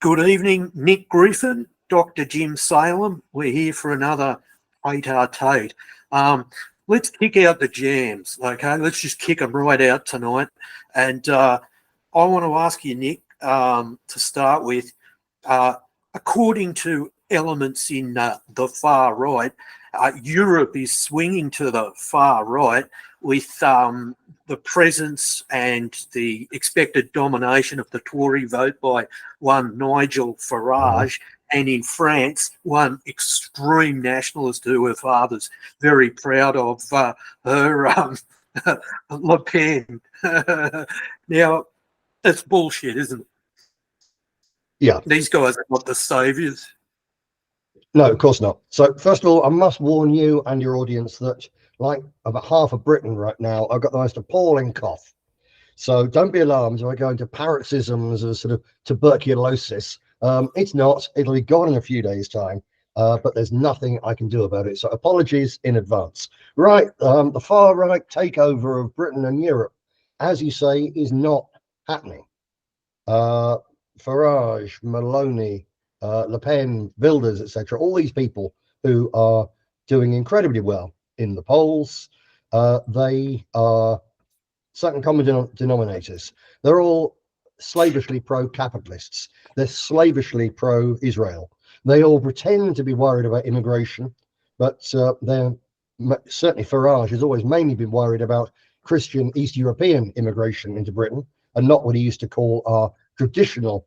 Good evening, Nick Griffin, Dr. Jim Saleam. We're here for another Tate. Let's kick out the jams, okay? Let's just kick them right out tonight. And I want to ask you, Nick, to start with, according to elements in the far right, Europe is swinging to the far right with the presence and the expected domination of the Tory vote by one Nigel Farage, and in France, one extreme nationalist who her father's very proud of, her Le Pen. Now, that's bullshit, isn't it? Yeah. These guys are not the saviours. No, of course not. So first of all, I must warn you and your audience that, like about half of Britain right now, I've got the most appalling cough. So don't be alarmed if I go into paroxysms of sort of tuberculosis. It's not. It'll be gone in a few days' time, but there's nothing I can do about it. So apologies in advance. Right, the far right takeover of Britain and Europe, as you say, is not happening. Farage, Maloney, Le Pen, Wilders, etc. All these people who are doing incredibly well in the polls, they are certain common denominators. They're all slavishly pro-capitalists. They're slavishly pro-Israel. They all pretend to be worried about immigration, but they're certainly Farage has always mainly been worried about Christian East European immigration into Britain, and not what he used to call our traditional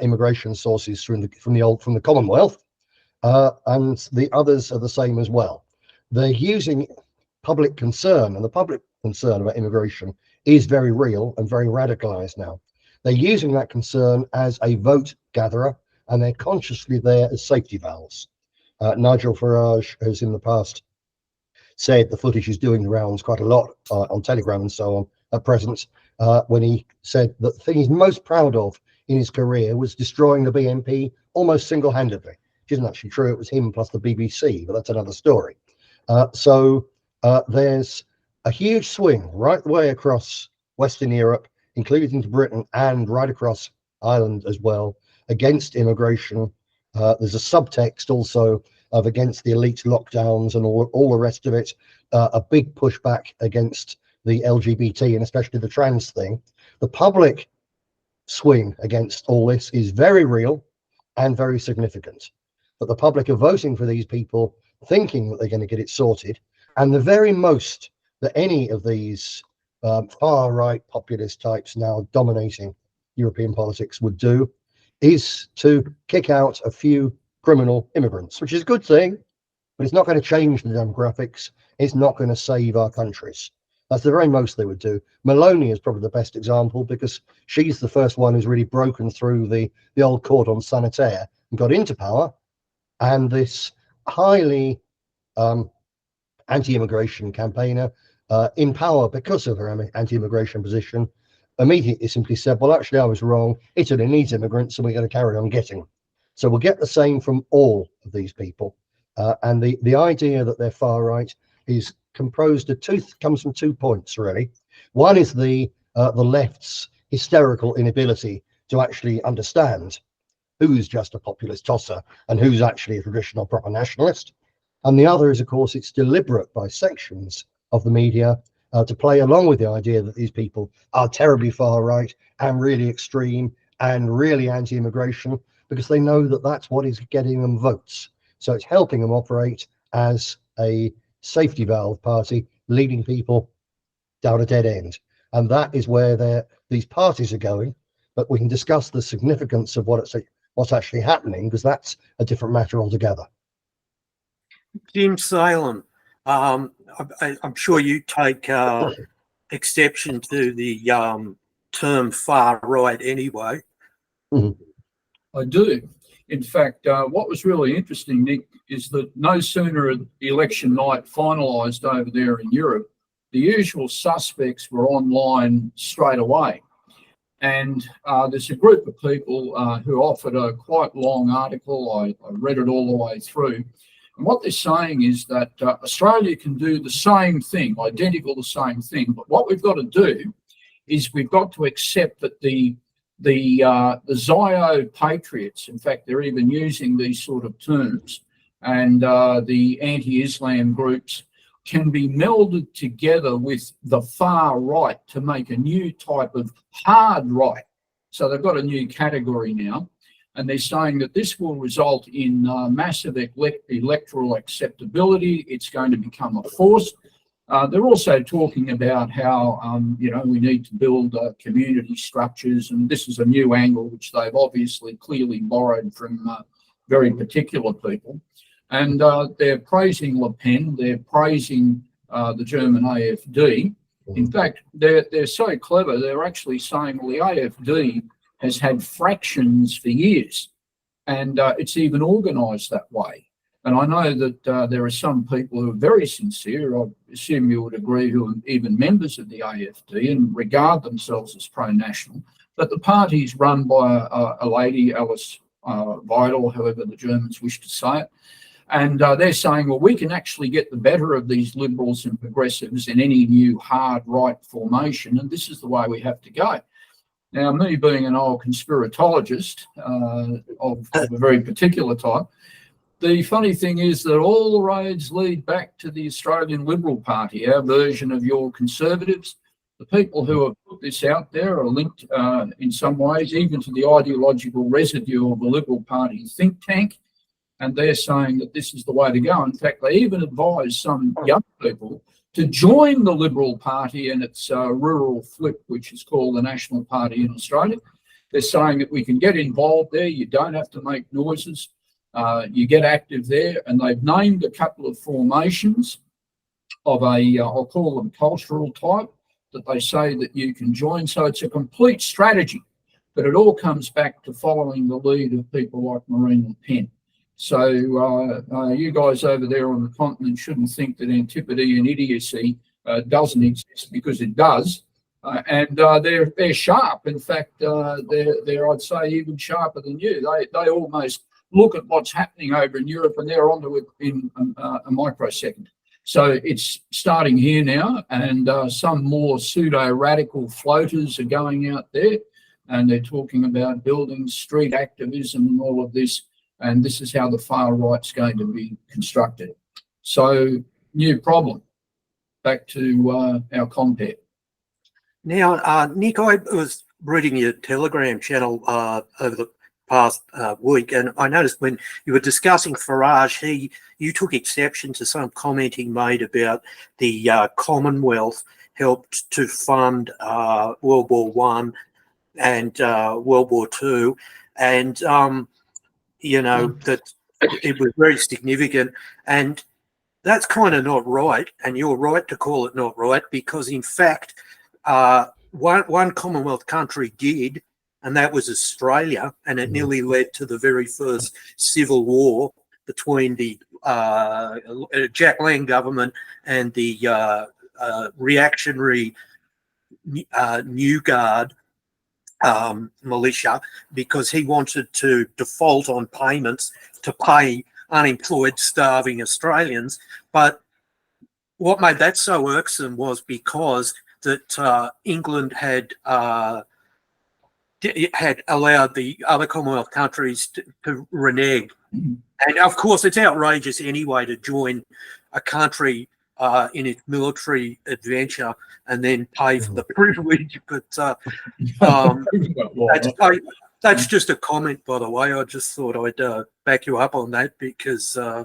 immigration sources from the Commonwealth, and the others are the same as well. They're using public concern, and the public concern about immigration is very real and very radicalized now. They're using that concern as a vote gatherer, and they're consciously there as safety valves. Nigel Farage has in the past said the footage is doing the rounds quite a lot on Telegram and so on at present, when he said that the thing he's most proud of in his career was destroying the BNP almost single-handedly, which isn't actually true. It was him plus the BBC, but that's another story. So there's a huge swing right the way across Western Europe, including into Britain, and right across Ireland as well, against immigration. There's a subtext also of against the elite lockdowns and all the rest of it, a big pushback against the LGBT and especially the trans thing. The public swing against all this is very real and very significant. But the public are voting for these people thinking that they're going to get it sorted. And the very most that any of these far right populist types now dominating European politics would do is to kick out a few criminal immigrants, which is a good thing, but it's not going to change the demographics. It's not going to save our countries. That's the very most they would do. Maloney is probably the best example because she's the first one who's really broken through the old cordon sanitaire and got into power. And this highly anti-immigration campaigner in power because of her anti-immigration position immediately simply said, well, actually, I was wrong. Italy needs immigrants and we're going to carry on getting them. So we'll get the same from all of these people. And the idea that they're far right is composed of comes from 2 points, really. One is the left's hysterical inability to actually understand who's just a populist tosser and who's actually a traditional proper nationalist. And the other is, of course, it's deliberate by sections of the media to play along with the idea that these people are terribly far right and really extreme and really anti-immigration, because they know that that's what is getting them votes. So it's helping them operate as a safety valve party, leading people down a dead end. And that is where these parties are going. But we can discuss the significance of what's actually happening, because that's a different matter altogether. Jim Saleam, I'm sure you take exception to the term far right anyway. Mm-hmm. I do. In fact, what was really interesting, Nick, is that no sooner had election night finalised over there in Europe, the usual suspects were online straight away. And there's a group of people who offered a quite long article. I read it all the way through. And what they're saying is that Australia can do the same thing, identical the same thing. But what we've got to do is we've got to accept that the the Zio patriots, in fact, they're even using these sort of terms, and the anti-Islam groups can be melded together with the far right to make a new type of hard right. So they've got a new category now, and they're saying that this will result in massive electoral acceptability. It's going to become a force. They're also talking about how, we need to build community structures, and this is a new angle which they've obviously clearly borrowed from very particular people. And they're praising Le Pen, they're praising the German AfD. In fact, they're so clever, they're actually saying, well, the AfD has had fractions for years, and it's even organised that way. And I know that there are some people who are very sincere, I assume you would agree, who are even members of the AfD and regard themselves as pro-national. But the party's run by a lady, Alice Weidel, however the Germans wish to say it. And they're saying, well, we can actually get the better of these liberals and progressives in any new hard right formation, and this is the way we have to go. Now, me being an old conspiratologist of a very particular type, the funny thing is that all roads lead back to the Australian Liberal Party, our version of your Conservatives. The people who have put this out there are linked in some ways even to the ideological residue of the Liberal Party think tank, and they're saying that this is the way to go. In fact, they even advise some young people to join the Liberal Party and its rural flip, which is called the National Party in Australia. They're saying that we can get involved there, you don't have to make noises. You get active there, and they've named a couple of formations of I'll call them cultural type, that they say that you can join. So it's a complete strategy, but it all comes back to following the lead of people like Marine Le Pen. So you guys over there on the continent shouldn't think that antipathy and idiocy doesn't exist, because it does. And they're sharp. In fact, they're I'd say even sharper than you. They almost look at what's happening over in Europe, and they're onto it in a microsecond. So it's starting here now, and some more pseudo-radical floaters are going out there, and they're talking about building street activism and all of this, and this is how the far right's going to be constructed. So, new problem. Back to our compare. Now, Nick, I was reading your Telegram channel over the past week, and I noticed when you were discussing Farage, you took exception to some comment he made about the Commonwealth helped to fund World War One and World War Two, and that it was very significant, and that's kind of not right, and you're right to call it not right, because in fact one Commonwealth country did, and that was Australia, and it nearly led to the very first civil war between the Jack Lang government and the reactionary New Guard militia, because he wanted to default on payments to pay unemployed, starving Australians. But what made that so irksome was because that England had allowed the other Commonwealth countries to renege. And of course, it's outrageous anyway to join a country in its military adventure and then pay for the privilege. But that's just a comment, by the way. I just thought I'd back you up on that, because I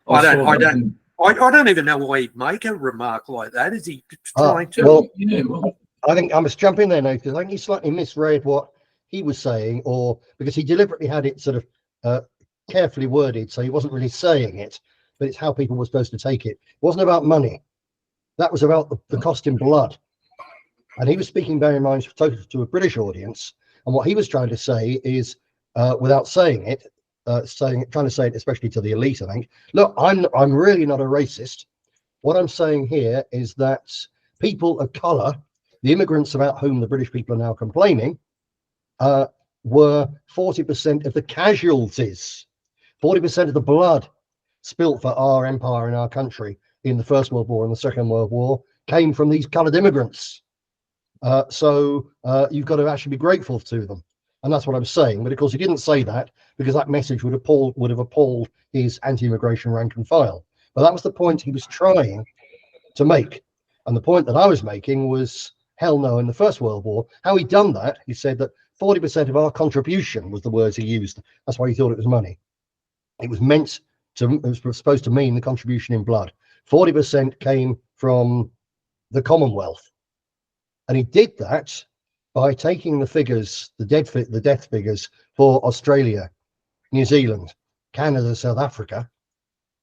don't even know why he'd make a remark like that. Is he trying to? Well, I think I must jump in there now, because I think he slightly misread what he was saying, or because he deliberately had it sort of carefully worded, so he wasn't really saying it, but it's how people were supposed to take it. It wasn't about money. That was about the cost in blood. And he was speaking, bear in mind, to a British audience, and what he was trying to say is, without saying it, trying to say it especially to the elite, I think, look, I'm really not a racist. What I'm saying here is that people of colour, the immigrants about whom the British people are now complaining, were 40% of the casualties, 40% of the blood spilt for our empire and our country in the First World War and the Second World War came from these coloured immigrants. So you've got to actually be grateful to them. And that's what I'm saying. But of course, he didn't say that because that message would have appalled his anti-immigration rank and file. But that was the point he was trying to make. And the point that I was making was, hell no, in the First World War, how he done that, he said that 40% of our contribution was the words he used. That's why he thought it was money. It was meant to, it was supposed to mean the contribution in blood. 40% came from the Commonwealth. And he did that by taking the figures, the death figures for Australia, New Zealand, Canada, South Africa,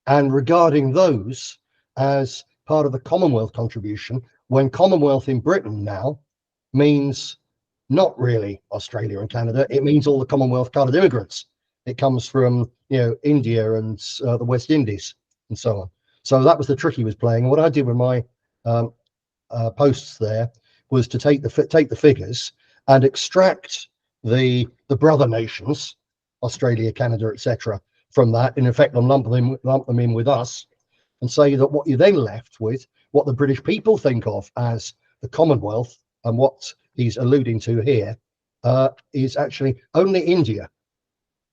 and regarding those as part of the Commonwealth contribution, when Commonwealth in Britain now means not really Australia and Canada, it means all the Commonwealth colored immigrants. It comes from, you know, India and the West Indies and so on. So that was the trick he was playing. And what I did with my posts there was to take the figures and extract the brother nations, Australia, Canada, etc., from that, in effect, and lump them in with us, and say that what you're then left with, what the British people think of as the Commonwealth, and what he's alluding to here, is actually only India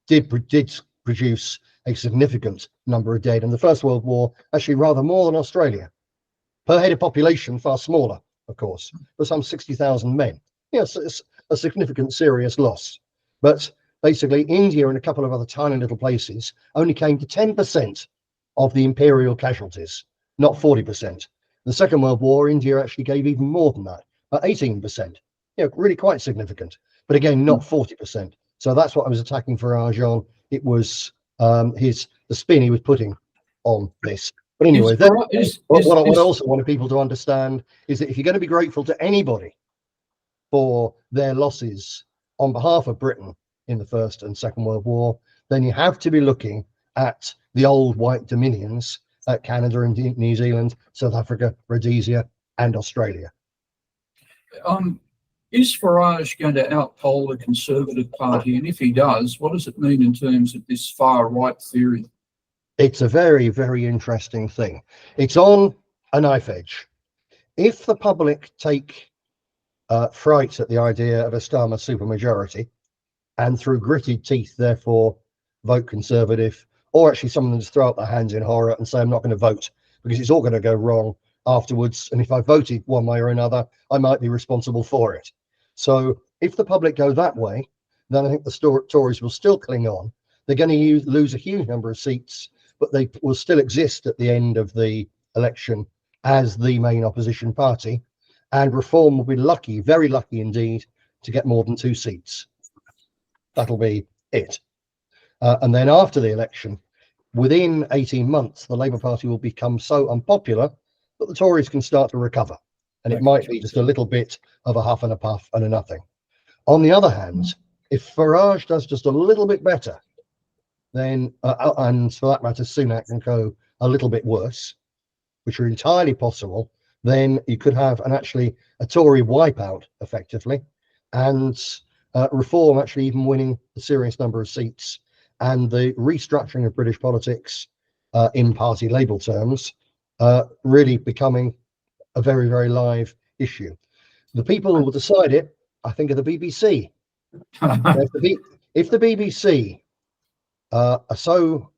did produce a significant number of dead in the First World War, actually rather more than Australia. Per head of population, far smaller, of course, but some 60,000 men. Yes, it's a significant, serious loss. But basically, India and a couple of other tiny little places only came to 10% of the imperial casualties, not 40%. The Second World War, India actually gave even more than that, 18%. You know, really quite significant, but again, not 40%. So that's what I was attacking Farage on. It was the spin he was putting on this. But anyway, what I also wanted people to understand is that if you're going to be grateful to anybody for their losses on behalf of Britain in the First and Second World War, then you have to be looking at the old white dominions, Canada and New Zealand, South Africa, Rhodesia, and Australia. Is Farage going to outpoll the Conservative Party? And if he does, what does it mean in terms of this far right theory? It's a very, very interesting thing. It's on a knife edge. If the public take fright at the idea of a Starmer supermajority, and through gritted teeth, therefore, vote Conservative, or actually some of them just throw up their hands in horror and say, I'm not going to vote because it's all going to go wrong afterwards. And if I voted one way or another, I might be responsible for it. So if the public go that way, then I think the Tories will still cling on. They're going to lose a huge number of seats, but they will still exist at the end of the election as the main opposition party. And Reform will be lucky, very lucky indeed, to get more than 2 seats. That'll be it. And then after the election, within 18 months, the Labour Party will become so unpopular that the Tories can start to recover. And it might be just a little bit of a huff and a puff and a nothing. On the other hand, if Farage does just a little bit better, then, and for that matter, Sunak can go a little bit worse, which are entirely possible, then you could have actually a Tory wipeout, effectively, and Reform actually even winning a serious number of seats, and the restructuring of British politics in party label terms really becoming a very, very live issue. The people who will decide it, I think, are the BBC. If the BBC are so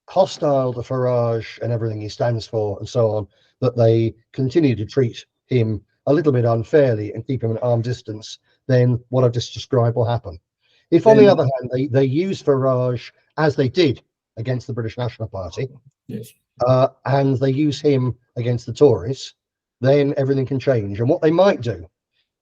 hostile to Farage and everything he stands for and so on, that they continue to treat him a little bit unfairly and keep him at arm's distance, then what I've just described will happen. If, on the other hand, they use Farage as they did against the British National Party, yes, and they use him against the Tories, then everything can change. And what they might do,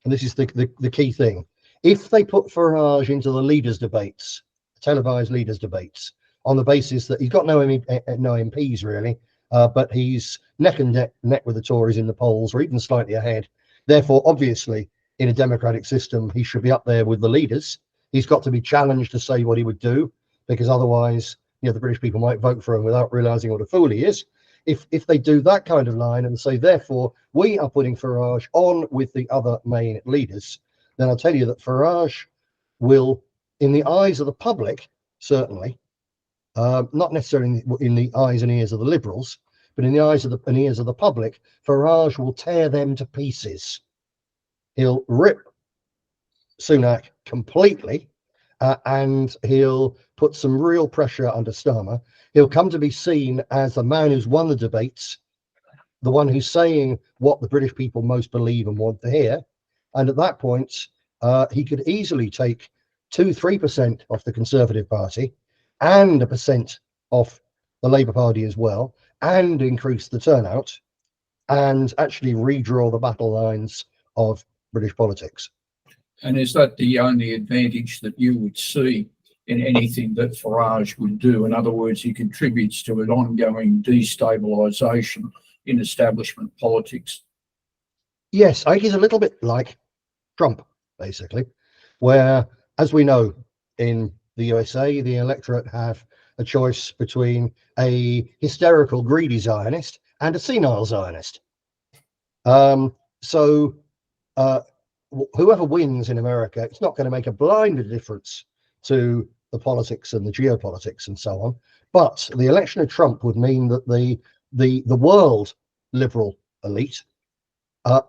and this is the key thing, if they put Farage into the leaders' debates, televised leaders' debates, on the basis that he's got no MPs really, but he's neck and neck with the Tories in the polls, or even slightly ahead. Therefore, obviously, in a democratic system, he should be up there with the leaders. He's got to be challenged to say what he would do, because otherwise, you know, the British people might vote for him without realizing what a fool he is. If they do that kind of line and say, therefore, we are putting Farage on with the other main leaders, then I'll tell you that Farage will, in the eyes of the public, certainly, not necessarily in the eyes and ears of the Liberals, but in the eyes of and ears of the public, Farage will tear them to pieces. he'll rip Sunak completely, and he'll put some real pressure under Starmer. He'll come to be seen as the man who's won the debates, the one who's saying what the British people most believe and want to hear. And at that point, he could easily take 2-3% off the Conservative Party and 1% off the Labour Party as well, and increase the turnout and actually redraw the battle lines of British politics. And is that the only advantage that you would see in anything that Farage would do? In other words, he contributes to an ongoing destabilisation in establishment politics. Yes, I think he's a little bit like Trump, basically, where, as we know, in the USA, the electorate have a choice between a hysterical, greedy Zionist and a senile Zionist. So whoever wins in America, it's not going to make a blind difference to the politics and the geopolitics and so on. But the election of Trump would mean that the world liberal elite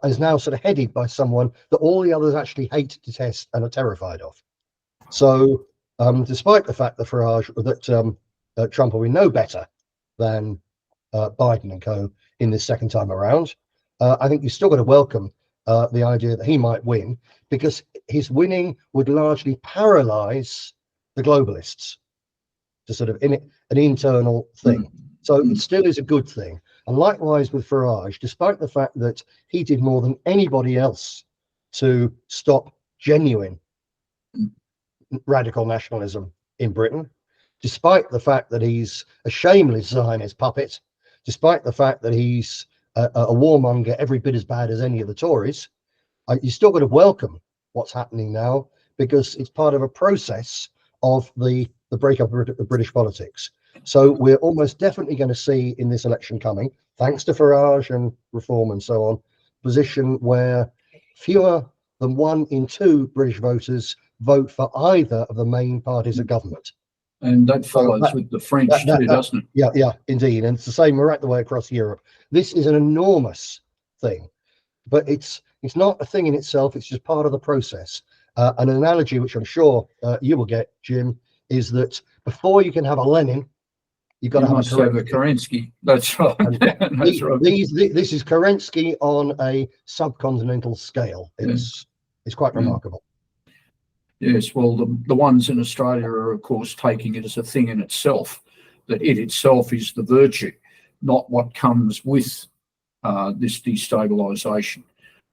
is now sort of headed by someone that all the others actually hate, detest, and are terrified of. So, despite the fact that Trump will be no better than Biden and co in this second time around, I think you've still got to welcome the idea that he might win, because his winning would largely paralyze the globalists to sort of an internal thing. So it still is a good thing. And likewise with Farage, despite the fact that he did more than anybody else to stop genuine radical nationalism in Britain, despite the fact that he's a shameless Zionist puppet, despite the fact that he's a warmonger every bit as bad as any of the Tories, you still got to welcome what's happening now, because it's part of a process of the breakup of British politics. So we're almost definitely going to see in this election coming, thanks to Farage and Reform and so on, position where fewer than 1 in 2 British voters vote for either of the main parties of government. And that follows with the French too, doesn't it? Yeah, indeed. And it's the same right the way across Europe. This is an enormous thing, but it's not a thing in itself. It's just part of the process. An analogy which I'm sure you will get, Jim, is that before you can have a Lenin, you've got to have a Kerensky. That's right. That's right. This is Kerensky on a subcontinental scale. It's quite remarkable. Yes, well, the ones in Australia are, of course, taking it as a thing in itself, that it itself is the virtue, not what comes with this destabilisation.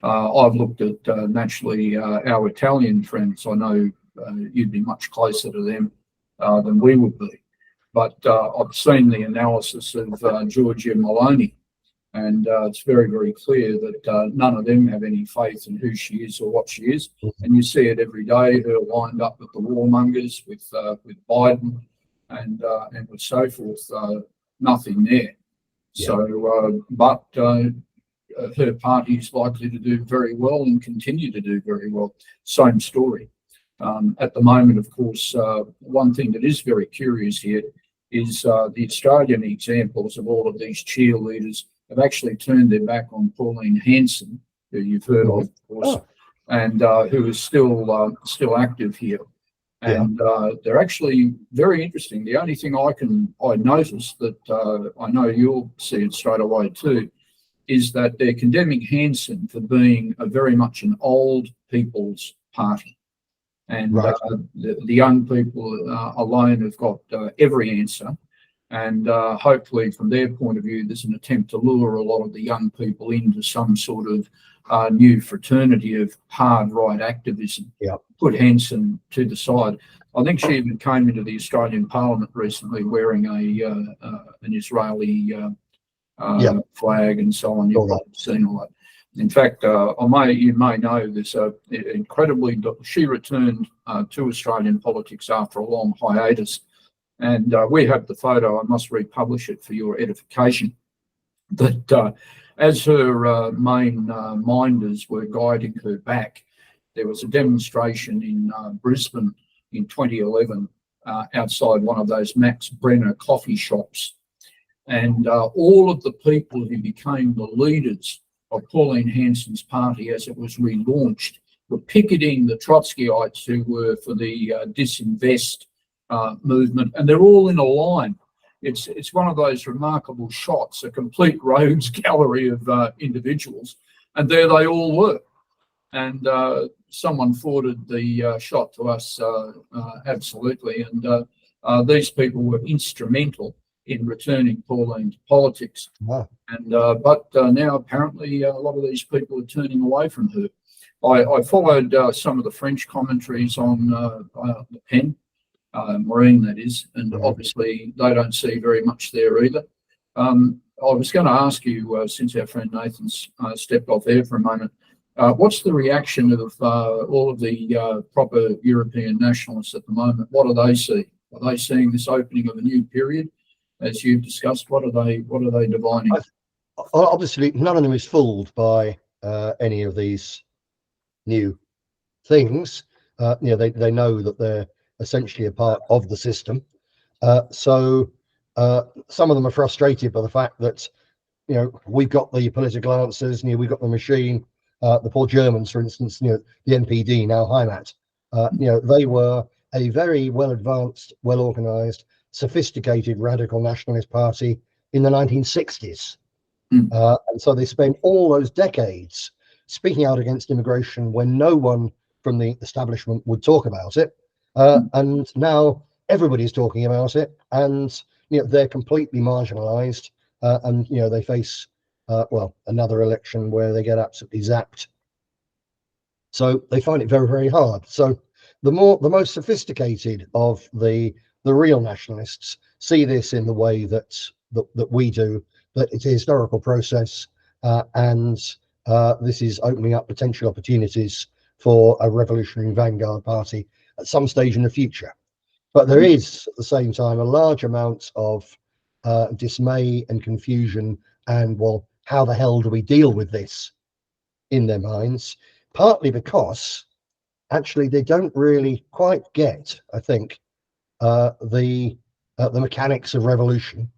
I've looked at, naturally, our Italian friends. I know you'd be much closer to them than we would be. But I've seen the analysis of Giorgia Meloni, and it's very, very clear that none of them have any faith in who she is or what she is. And you see it every day, her lined up with the warmongers, with Biden and with so forth, nothing there. Yeah. So, but her party is likely to do very well and continue to do very well. Same story. At the moment, of course, one thing that is very curious here is the Australian examples of all of these cheerleaders have actually turned their back on Pauline Hanson, who you've heard of course, and who is still active here. And they're actually very interesting. The only thing I noticed that I know you'll see it straight away too, is that they're condemning Hanson for being very much an old people's party. And the young people alone have got every answer. And hopefully, from their point of view, there's an attempt to lure a lot of the young people into some sort of new fraternity of hard right activism. Put Hanson to the side. I think she even came into the Australian Parliament recently wearing an Israeli flag and so on. You've seen all that. In fact, you may know there's she returned to Australian politics after a long hiatus. And we have the photo. I must republish it for your edification. That as her main minders were guiding her back, there was a demonstration in Brisbane in 2011 outside one of those Max Brenner coffee shops. And all of the people who became the leaders of Pauline Hanson's party as it was relaunched were picketing the Trotskyites who were for the disinvest movement, and they're all in a line. It's one of those remarkable shots, a complete rogues gallery of individuals, and there they all were. And someone forwarded the shot to us, absolutely, and these people were instrumental in returning Pauline to politics. Wow. And but now apparently a lot of these people are turning away from her. I followed some of the French commentaries on Le Pen, Marine that is, and obviously they don't see very much there either. I was going to ask you, since our friend Nathan's stepped off air for a moment, what's the reaction of all of the proper European nationalists at the moment? What do they see? Are they seeing this opening of a new period, as you've discussed? What are they divining? Obviously, none of them is fooled by any of these new things. They know that they're essentially a part of the system. So some of them are frustrated by the fact that, we've got the political answers, we've got the machine. The poor Germans, for instance, the NPD, now Heimat, they were a very well-advanced, well-organized, sophisticated radical nationalist party in the 1960s. And so they spent all those decades speaking out against immigration when no one from the establishment would talk about it. And now everybody's talking about it, and they're completely marginalized, and they face another election where they get absolutely zapped. So they find it very, very hard. So the most sophisticated of the real nationalists see this in the way that we do, that it's a historical process, and this is opening up potential opportunities for a revolutionary vanguard party at some stage in the future. But there is, at the same time, a large amount of dismay and confusion, and, well, how the hell do we deal with this in their minds? Partly because actually they don't really quite get, I think, the mechanics of revolution.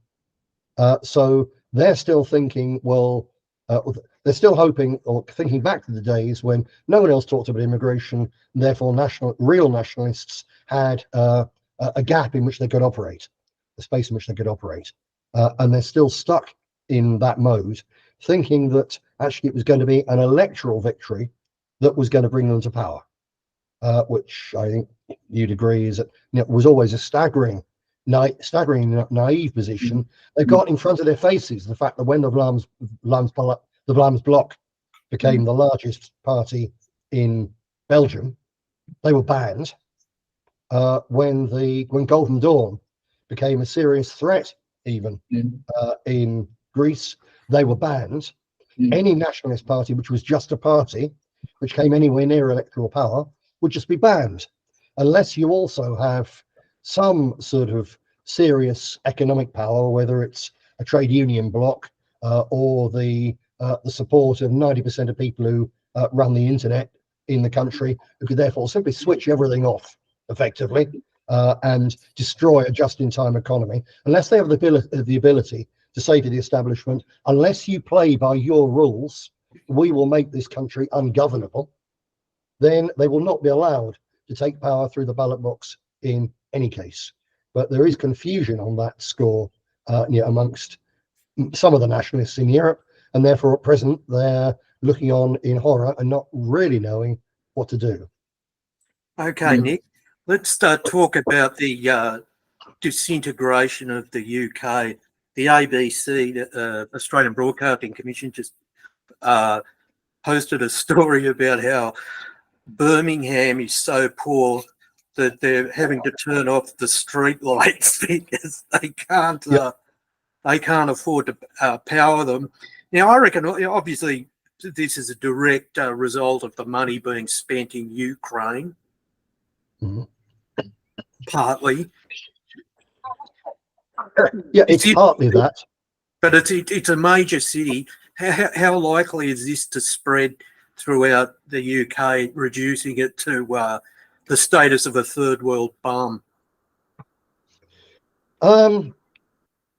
So they're still thinking, they're still hoping or thinking back to the days when no one else talked about immigration, and therefore real nationalists had a gap in which they could operate, a space in which they could operate. And they're still stuck in that mode, thinking that actually it was going to be an electoral victory that was going to bring them to power, which I think you'd agree is that was always a staggering naive position. They've got in front of their faces the fact that when the Vlaams bloc became the largest party in Belgium, they were banned. When Golden Dawn became a serious threat, even in Greece, they were banned. Any nationalist party which was just a party which came anywhere near electoral power would just be banned, unless you also have some sort of serious economic power, whether it's a trade union bloc or the support of 90% of people who run the internet in the country, who could therefore simply switch everything off effectively and destroy a just-in-time economy. Unless they have the ability to say to the establishment, unless you play by your rules, we will make this country ungovernable, then they will not be allowed to take power through the ballot box in any case. But there is confusion on that score amongst some of the nationalists in Europe, and therefore at present they're looking on in horror and not really knowing what to do. Okay, Nick, let's talk about the disintegration of the UK. The ABC, the Australian Broadcasting Commission, just posted a story about how Birmingham is so poor that they're having to turn off the street lights because they can't afford to power them. Now, I reckon, obviously, this is a direct result of the money being spent in Ukraine, partly. Yeah, it's partly that. But it's a major city. How likely is this to spread throughout the UK, reducing it to the status of a third world bum?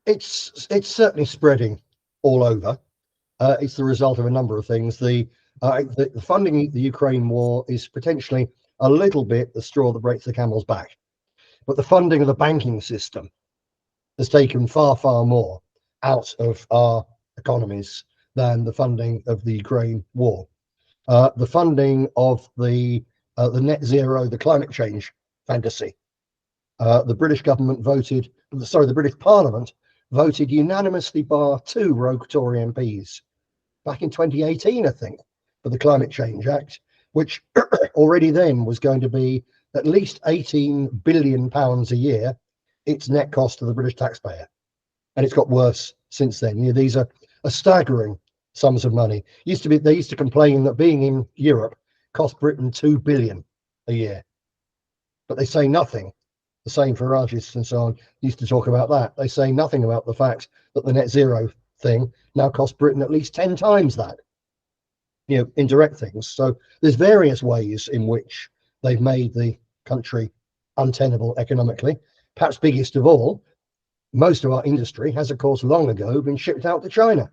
It's certainly spreading all over. It's the result of a number of things. The funding the Ukraine war is potentially a little bit the straw that breaks the camel's back, but the funding of the banking system has taken far, far more out of our economies than the funding of the Ukraine war. The funding of the net zero, the climate change fantasy. The British government voted, sorry, the British Parliament voted unanimously, bar 2 rogue Tory MPs, back in 2018, I think, for the Climate Change Act, which already then was going to be at least £18 billion a year, its net cost to the British taxpayer. And it's got worse since then. You know, these are staggering sums of money. They used to complain that being in Europe cost Britain £2 billion a year, but they say nothing. The same Farages and so on used to talk about that. They say nothing about the fact that the net zero thing now costs Britain at least 10 times that, you know, indirect things. So there's various ways in which they've made the country untenable economically. Perhaps biggest of all, most of our industry has, of course, long ago been shipped out to China.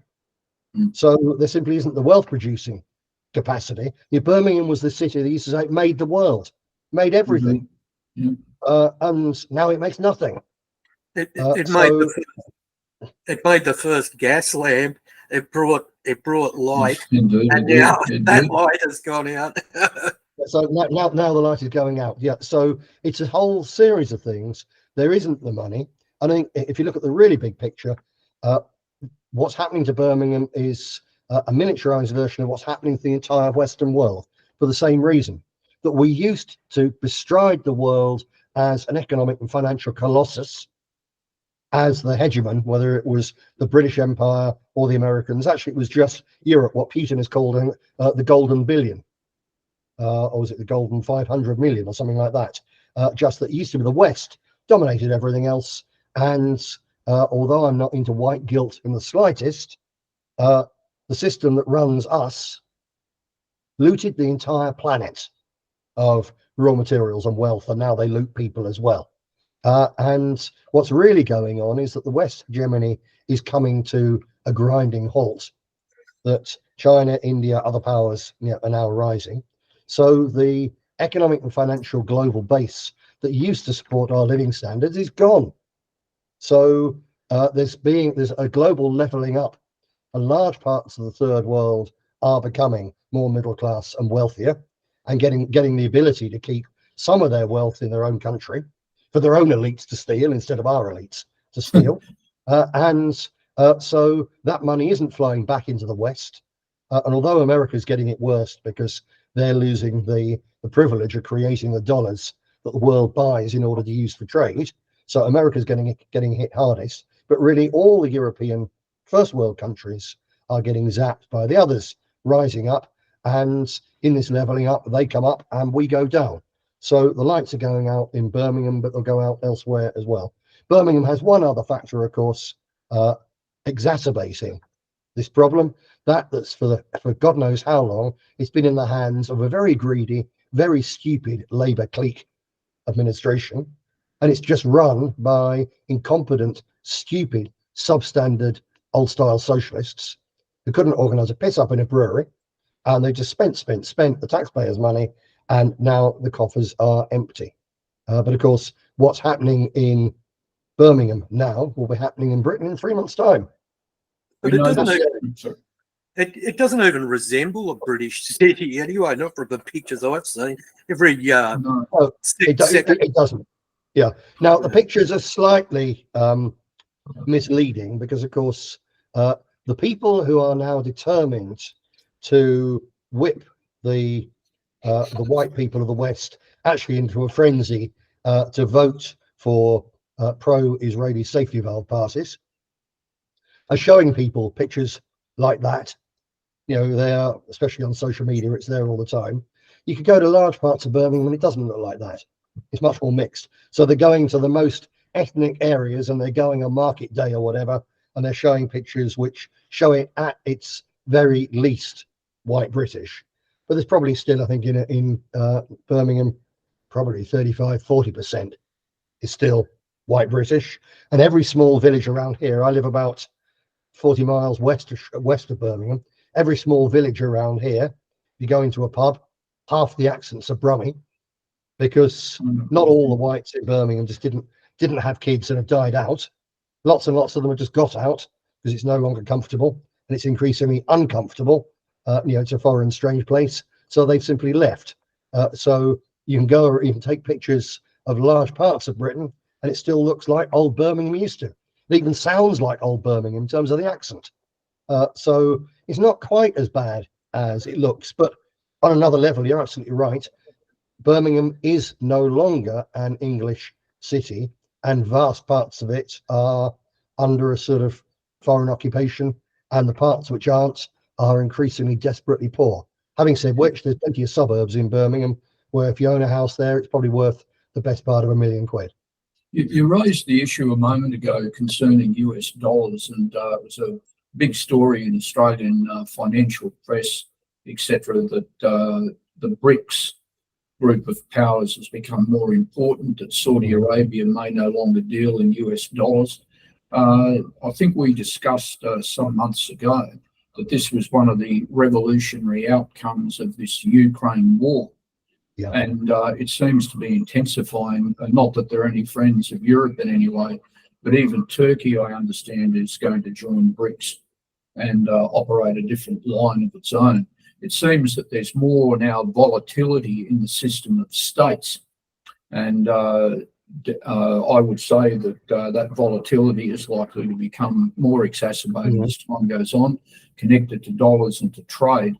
So there simply isn't the wealth producing capacity. Birmingham was the city that used to say it made the world, made everything. And now it makes nothing. It made the first gas lamp. It brought light, Indeed, and now that light has gone out. So now the light is going out. Yeah. So it's a whole series of things. There isn't the money. I think if you look at the really big picture, what's happening to Birmingham is a miniaturized version of what's happening to the entire Western world, for the same reason that we used to bestride the world as an economic and financial colossus, as the hegemon, whether it was the British Empire or the Americans. Actually, it was just Europe, what Putin is calling the golden billion, or was it the golden 500 million or something like that? Just that it used to be the West dominated everything else. And although I'm not into white guilt in the slightest, the system that runs us looted the entire planet of raw materials and wealth, and now they loot people as well. And what's really going on is that the West hegemony is coming to a grinding halt, that China, India, other powers, you know, are now rising. So the economic and financial global base that used to support our living standards is gone. So there's a global leveling up, and large parts of the third world are becoming more middle class and wealthier, and getting the ability to keep some of their wealth in their own country for their own elites to steal instead of our elites to steal. So that money isn't flowing back into the West. And although America's getting it worst because they're losing the privilege of creating the dollars that the world buys in order to use for trade, so America's getting hit hardest. But really, all the European first world countries are getting zapped by the others rising up, and in this leveling up, they come up and we go down. So the lights are going out in Birmingham, but they'll go out elsewhere as well. Birmingham has one other factor, of course, exacerbating this problem. That's for God knows how long, it's been in the hands of a very greedy, very stupid Labour clique administration, and it's just run by incompetent, stupid, substandard, old-style socialists who couldn't organise a piss up in a brewery, and they just spent the taxpayers' money, and now the coffers are empty. But of course, what's happening in Birmingham now will be happening in Britain in 3 months' time. But it doesn't even resemble a British city anyway, not from the pictures I've seen. Every it doesn't. Yeah. Now the pictures are slightly misleading because, of course, the people who are now determined to whip the white people of the West actually into a frenzy to vote for pro-Israeli safety valve parties are showing people pictures like that. You know, they are, especially on social media, it's there all the time. You could go to large parts of Birmingham and it doesn't look like that. It's much more mixed. So they're going to the most ethnic areas and they're going on market day or whatever, and they're showing pictures which show it at its very least white British. But there's probably still, I think, in Birmingham, probably 35-40% is still white British. And every small village around here, I live about 40 miles west of Birmingham. Every small village around here, you go into a pub, half the accents are Brummie, because not all the whites in Birmingham just didn't have kids and have died out. Lots and lots of them have just got out because it's no longer comfortable, and it's increasingly uncomfortable. It's a foreign, strange place, so they've simply left. So you can go or even take pictures of large parts of Britain, and it still looks like old Birmingham used to. It even sounds like old Birmingham in terms of the accent. So it's not quite as bad as it looks, but on another level, you're absolutely right. Birmingham is no longer an English city, and vast parts of it are under a sort of foreign occupation, and the parts which aren't are increasingly desperately poor. Having said which, there's plenty of suburbs in Birmingham where if you own a house there, it's probably worth the best part of £1 million. You raised the issue a moment ago concerning US dollars, and it was a big story in Australian financial press, etc., that the BRICS group of powers has become more important, that Saudi Arabia may no longer deal in US dollars. I think we discussed some months ago that this was one of the revolutionary outcomes of this Ukraine war. Yeah. And it seems to be intensifying, not that they're any friends of Europe in any way, but even Turkey, I understand, is going to join BRICS and operate a different line of its own. It seems that there's more now volatility in the system of states. And I would say that that volatility is likely to become more exacerbated as time goes on, connected to dollars and to trade.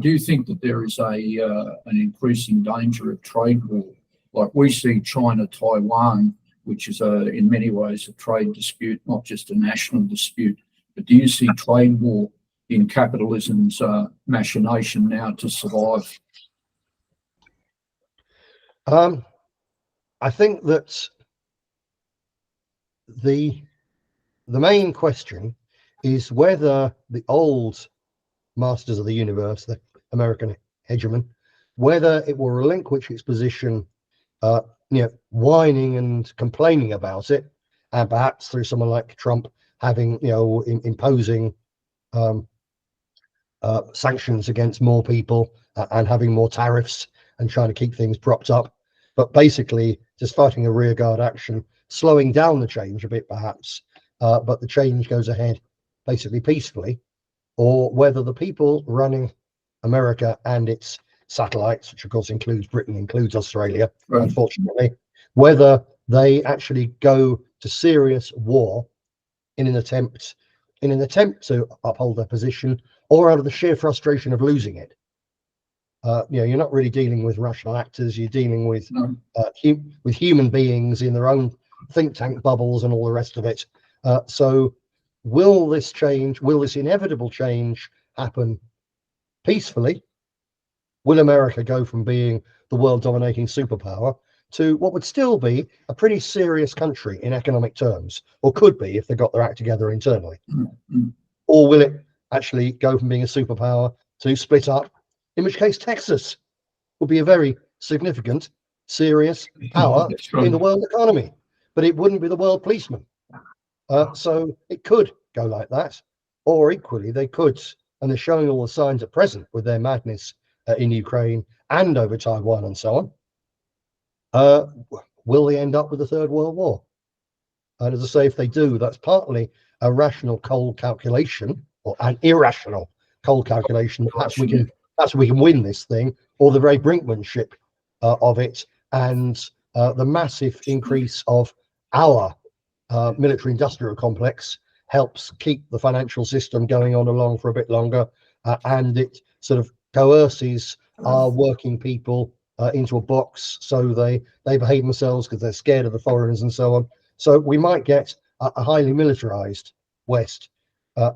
Do you think that there is an increasing danger of trade war? Like we see China-Taiwan, which is in many ways a trade dispute, not just a national dispute. But do you see trade war in capitalism's machination now to survive? I think that the main question is whether the old masters of the universe, the American hegemon, whether it will relinquish its position, whining and complaining about it, and perhaps through someone like Trump having, imposing sanctions against more people and having more tariffs and trying to keep things propped up, but basically just fighting a rearguard action, slowing down the change a bit perhaps, but the change goes ahead basically peacefully, or whether the people running America and its satellites, which of course includes Britain, includes Australia, Right. Unfortunately, whether they actually go to serious war in an attempt to uphold their position, or out of the sheer frustration of losing it. You're not really dealing with rational actors. You're dealing with with human beings in their own think tank bubbles and all the rest of it. So will this inevitable change happen peacefully? Will America go from being the world dominating superpower to what would still be a pretty serious country in economic terms, or could be if they got their act together internally? Mm-hmm. Or will it actually go from being a superpower to split up, in which case Texas would be a very significant, serious power in the world economy, but it wouldn't be the world policeman. So it could go like that, or equally they could, and they're showing all the signs at present with their madness in Ukraine and over Taiwan and so on. Will they end up with a third world war? And as I say, if they do, that's partly a rational cold calculation, or an irrational cold calculation that perhaps we can win this thing, or the very brinkmanship of it, and the massive increase of our military industrial complex helps keep the financial system going on along for a bit longer, and it sort of coerces our working people into a box, so they behave themselves because they're scared of the foreigners and so on. So we might get a highly militarized West,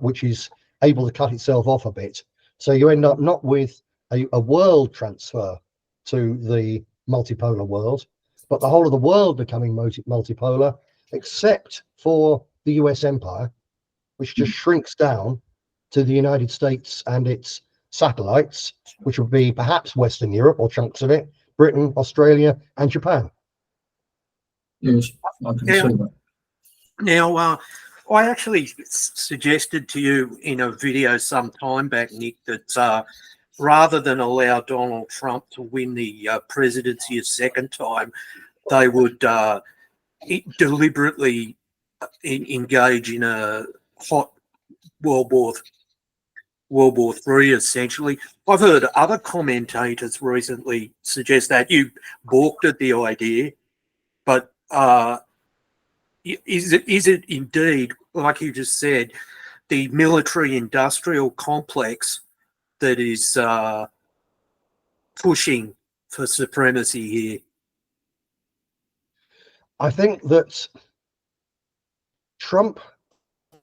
which is able to cut itself off a bit. So you end up not with a world transfer to the multipolar world, but the whole of the world becoming multipolar, except for the US empire, which just shrinks down to the United States and its satellites, which would be perhaps Western Europe or chunks of it, Britain, Australia, and Japan. Yes, I can see that. Now, I actually suggested to you in a video some time back, Nick, that rather than allow Donald Trump to win the presidency a second time, they would deliberately engage in a hot World War III, essentially. I've heard other commentators recently suggest that. You balked at the idea, but is it indeed, like you just said, the military-industrial complex that is pushing for supremacy here? I think that Trump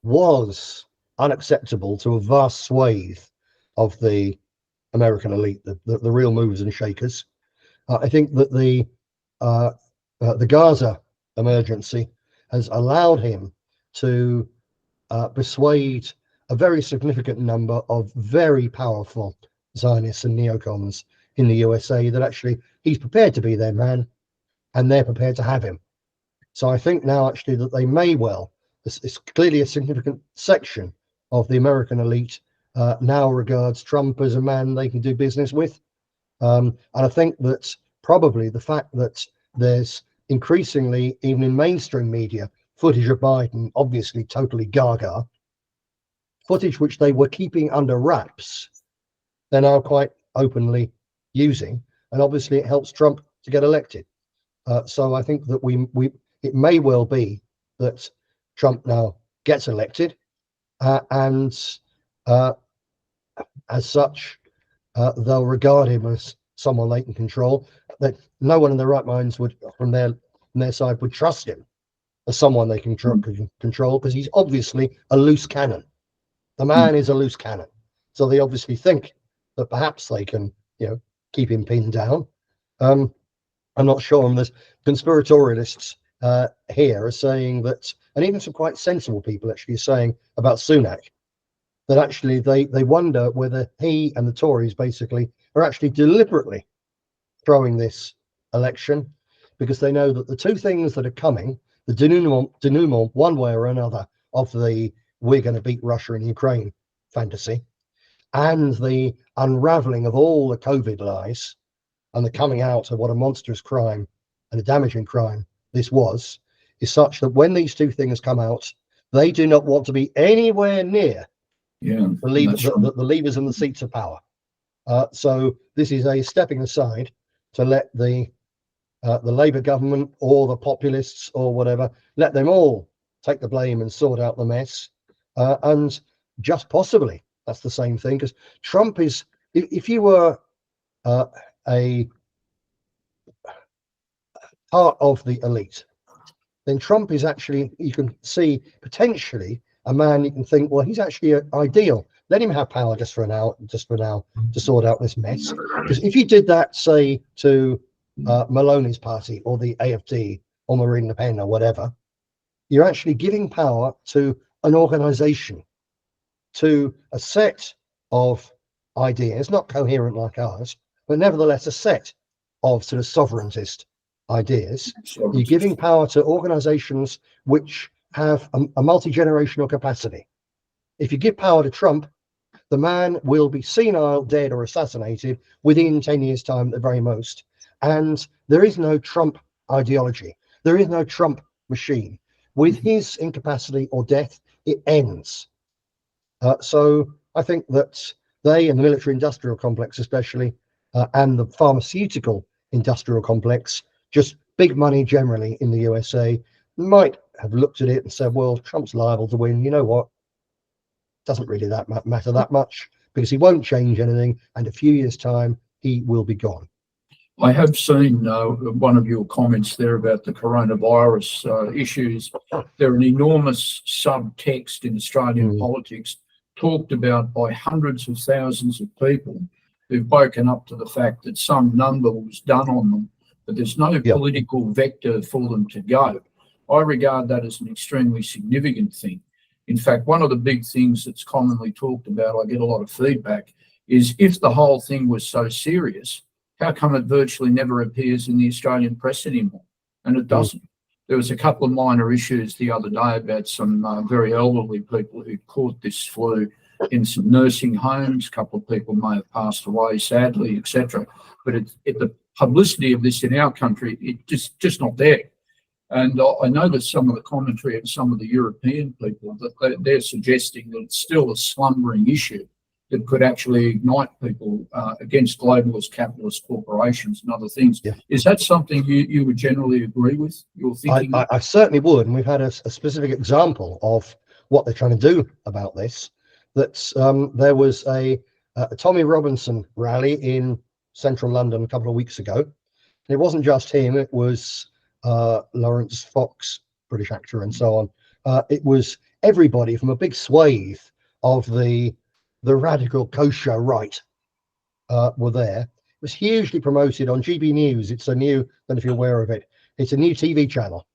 was unacceptable to a vast swathe of the American elite, the real movers and shakers. I think that the Gaza emergency has allowed him to persuade a very significant number of very powerful Zionists and neocons in the USA that actually he's prepared to be their man and they're prepared to have him. So I think now actually that they may well, it's clearly a significant section of the American elite now regards Trump as a man they can do business with. And I think that probably the fact that there's increasingly, even in mainstream media, footage of Biden, obviously totally gaga, footage which they were keeping under wraps, they're now quite openly using, and obviously it helps Trump to get elected. So I think that it may well be that Trump now gets elected, and as such, they'll regard him as someone they can control. That no one in their right minds would, from their side, would trust him as someone they can control, because he's obviously a loose cannon. The man is a loose cannon, so they obviously think that perhaps they can, keep him pinned down. I'm not sure. And there's conspiratorialists here are saying that, and even some quite sensible people actually are saying about Sunak, that actually they wonder whether he and the Tories basically are actually deliberately throwing this election, because they know that the two things that are coming, the denouement one way or another of the we're going to beat Russia and Ukraine fantasy, and the unraveling of all the COVID lies and the coming out of what a monstrous crime and a damaging crime this was, is such that when these two things come out, they do not want to be anywhere near the levers and the seats of power. So this is a stepping aside to let the Labour government or the populists or whatever, let them all take the blame and sort out the mess. And just possibly that's the same thing, because Trump is, if you were a part of the elite, then Trump is actually, you can see potentially a man you can think, well, he's actually ideal. Let him have power just for now to sort out this mess. Because if you did that, say, to Maloney's party or the AFD or Marine Le Pen or whatever, you're actually giving power to an organization, to a set of ideas, not coherent like ours, but nevertheless a set of sort of sovereigntist ideas. You're giving power to organizations which have a multi-generational capacity. If you give power to Trump, the man will be senile, dead, or assassinated within 10 years' time at the very most. And there is no Trump ideology. There is no Trump machine. With his incapacity or death, it ends. So I think that they and the military-industrial complex especially, and the pharmaceutical industrial complex, just big money generally in the USA, might have looked at it and said, well, Trump's liable to win. You know what? Doesn't really matter that much, because he won't change anything, and a few years' time, he will be gone. I have seen one of your comments there about the coronavirus issues. There are an enormous subtext in Australian politics talked about by hundreds of thousands of people who've woken up to the fact that some number was done on them, but there's no political vector for them to go. I regard that as an extremely significant thing. In fact, one of the big things that's commonly talked about, I get a lot of feedback, is if the whole thing was so serious, how come it virtually never appears in the Australian press anymore? And it doesn't. there was a couple of minor issues the other day about some very elderly people who caught this flu in some nursing homes. A couple of people may have passed away, sadly, etc. But the publicity of this in our country, it's just not there. And I know that some of the commentary of some of the European people, that they're suggesting that it's still a slumbering issue that could actually ignite people against globalist capitalist corporations and other things. Yeah. Is that something you would generally agree with? Your thinking? I certainly would, and we've had a specific example of what they're trying to do about this. That there was a Tommy Robinson rally in central London a couple of weeks ago. And it wasn't just him, it was Lawrence Fox, British actor, and so on. It was everybody from a big swathe of the radical kosher right were there. It was hugely promoted on GB News. It's a new, I don't know if you're aware of it, it's a new TV channel.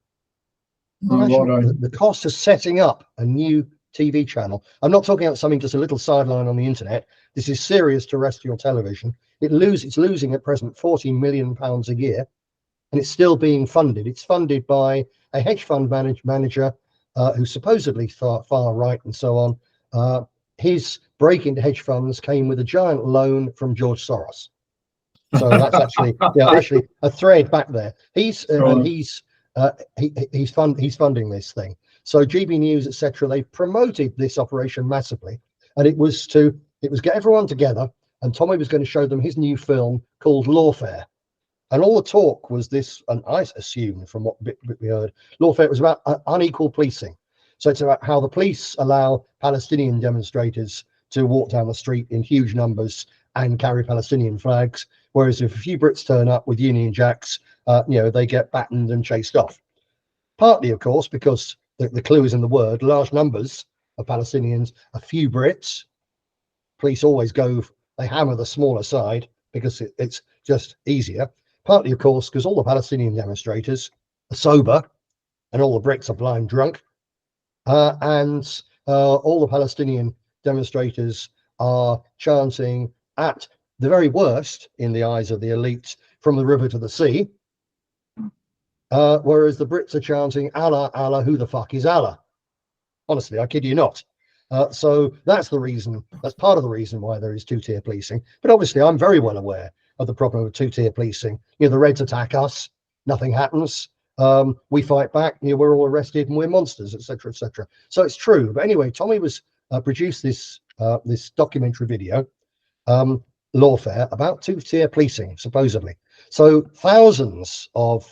The cost of setting up a new TV channel. I'm not talking about something just a little sideline on the internet. This is serious terrestrial television. It's losing at present £40 million a year, and it's still being funded. It's funded by a hedge fund manager who's supposedly far right and so on. His break into hedge funds came with a giant loan from George Soros. So that's actually actually a thread back there. He's funding this thing. So GB News, etc., they promoted this operation massively, and it was get everyone together, and Tommy was going to show them his new film called Lawfare. And all the talk was this, and I assume from what we heard, Lawfare was about unequal policing. So it's about how the police allow Palestinian demonstrators to walk down the street in huge numbers and carry Palestinian flags, whereas if a few Brits turn up with Union Jacks, they get battened and chased off. Partly, of course, because the clue is in the word, large numbers of Palestinians, a few Brits. Police always they hammer the smaller side because it's just easier. Partly, of course, because all the Palestinian demonstrators are sober and all the Brits are blind drunk. And all the Palestinian demonstrators are chanting at the very worst, in the eyes of the elite, from the river to the sea. Whereas the Brits are chanting, Allah, Allah, who the fuck is Allah? Honestly, I kid you not. So that's the reason, that's part of the reason why there is two-tier policing. But obviously, I'm very well aware of the problem of two-tier policing. The Reds attack us, nothing happens. We fight back, we're all arrested and we're monsters, etc., etc. So it's true. But anyway, Tommy was produced this documentary video, Lawfare, about two-tier policing, supposedly. So thousands of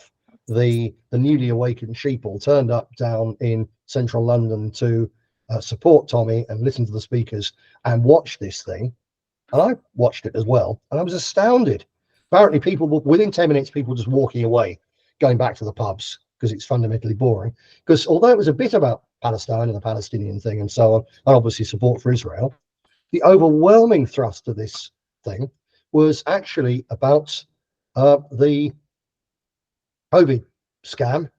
the newly awakened sheeple turned up down in central London to support Tommy and listen to the speakers and watch this thing. And I watched it as well, and I was astounded. Apparently, people within 10 minutes, people just walking away, going back to the pubs because it's fundamentally boring. Because although it was a bit about Palestine and the Palestinian thing and so on, and obviously support for Israel, the overwhelming thrust of this thing was actually about the COVID scam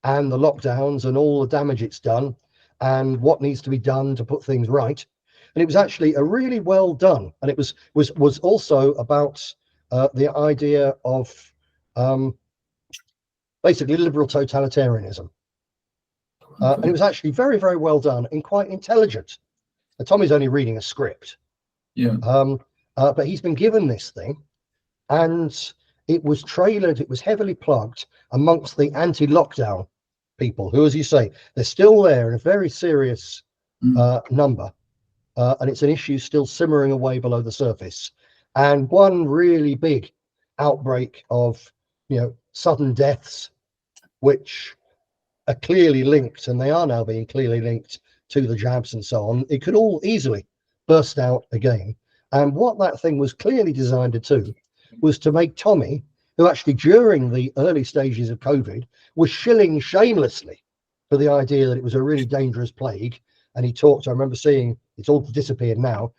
and the lockdowns and all the damage it's done and what needs to be done to put things right. And it was actually a really well done, and it was also about the idea of basically liberal totalitarianism. And it was actually very, very well done and quite intelligent. And Tommy's only reading a script. Yeah. But he's been given this thing, and it was trailered, it was heavily plugged amongst the anti-lockdown people who, as you say, they're still there in a very serious number. And it's an issue still simmering away below the surface. And one really big outbreak of, sudden deaths, which are clearly linked, and they are now being clearly linked to the jabs and so on. It could all easily burst out again. And what that thing was clearly designed to do was to make Tommy, who actually during the early stages of COVID was shilling shamelessly for the idea that it was a really dangerous plague. And he talked, I remember seeing, it's all disappeared now.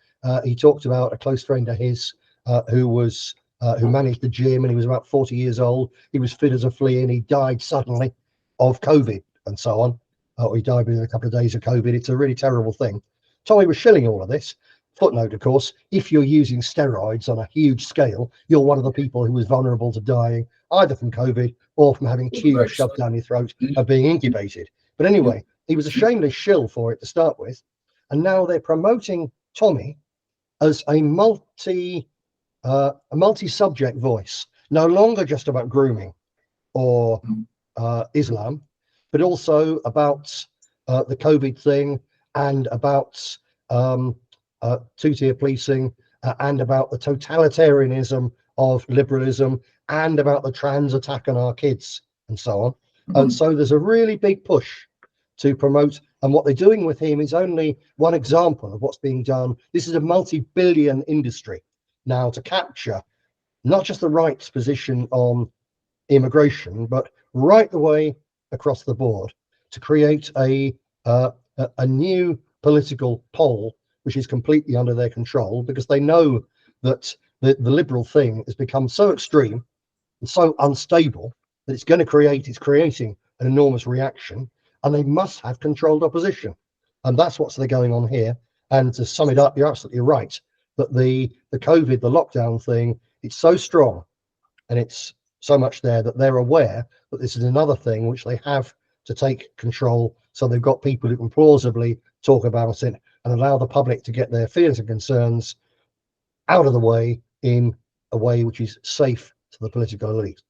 He talked about a close friend of his who managed the gym, and he was about 40 years old. He was fit as a flea, and he died suddenly of COVID and so on. Or he died within a couple of days of COVID. It's a really terrible thing. Tommy was shilling all of this. Footnote, of course, if you're using steroids on a huge scale, you're one of the people who was vulnerable to dying either from COVID or from having tubes Correct. shoved down your throat and being incubated. But anyway, he was a shameless shill for it to start with, and now they're promoting Tommy as a multi-subject voice, no longer just about grooming or Islam, but also about the COVID thing, and about two-tier policing, and about the totalitarianism of liberalism, and about the trans attack on our kids, and so on. And so there's a really big push to promote, and what they're doing with him is only one example of what's being done. This is a multi-billion industry now to capture not just the right's position on immigration, but right the way across the board to create a new political pole which is completely under their control, because they know that the liberal thing has become so extreme and so unstable that it's creating an enormous reaction, and they must have controlled opposition. And that's what's going on here. And to sum it up, you're absolutely right that the COVID, the lockdown thing, it's so strong and it's so much there that they're aware that this is another thing which they have to take control. So they've got people who can plausibly talk about it and allow the public to get their fears and concerns out of the way in a way which is safe to the political elite.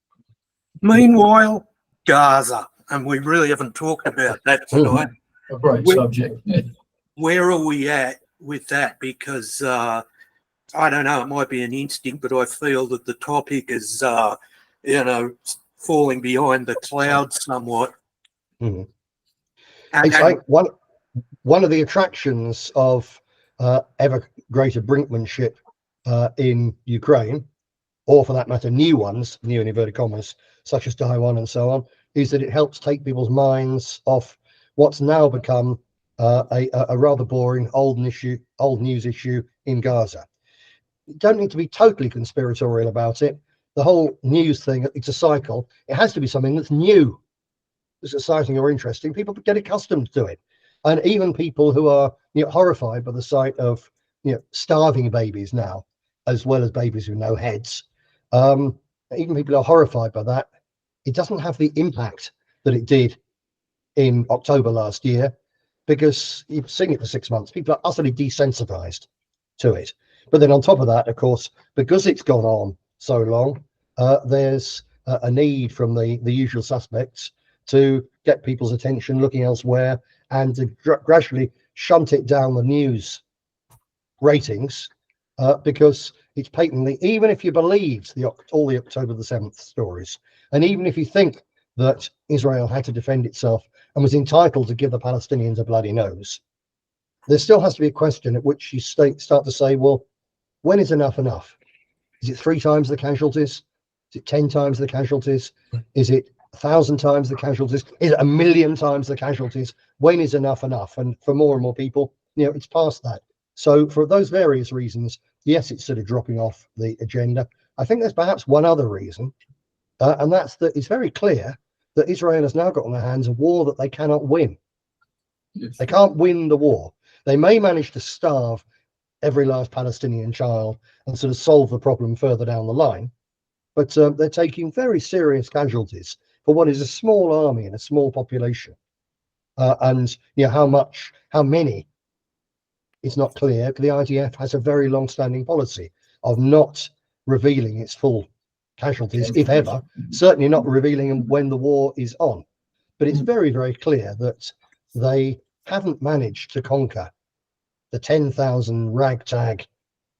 Meanwhile, Gaza, and we really haven't talked about that tonight. A great subject. Where are we at with that? Because I don't know, it might be an instinct, but I feel that the topic is, falling behind the clouds somewhat. Mm-hmm. It's like one of the attractions of ever greater brinkmanship in Ukraine, or for that matter, new ones, new in inverted commas, such as Taiwan and so on, is that it helps take people's minds off what's now become a rather boring old news issue in Gaza. You don't need to be totally conspiratorial about it. The whole news thing, it's a cycle. It has to be something that's new, that's exciting or interesting. People get accustomed to it. And even people who are horrified by the sight of starving babies now, as well as babies with no heads, even people are horrified by that. It doesn't have the impact that it did in October last year, because you've seen it for 6 months. People are utterly desensitized to it. But then on top of that, of course, because it's gone on so long, there's a need from the usual suspects to get people's attention looking elsewhere, and to gradually shunt it down the news ratings, because it's patently, even if you believed all the October the 7th stories, and even if you think that Israel had to defend itself and was entitled to give the Palestinians a bloody nose, there still has to be a question at which you start to say, well, when is enough enough? Is it 3 times the casualties? Is it 10 times the casualties? Is it 1,000 times the casualties? Is it 1,000,000 times the casualties? When is enough enough? And for more and more people, it's past that. So for those various reasons, yes, it's sort of dropping off the agenda. I think there's perhaps one other reason, and that's that it's very clear that Israel has now got on their hands a war that they cannot win. Yes. They can't win the war. They may manage to starve every last Palestinian child and sort of solve the problem further down the line, but they're taking very serious casualties for what is a small army and a small population. And how many, it's not clear. The IDF has a very long-standing policy of not revealing its full casualties, if ever, certainly not revealing them when the war is on. But it's very, very clear that they haven't managed to conquer the 10,000 ragtag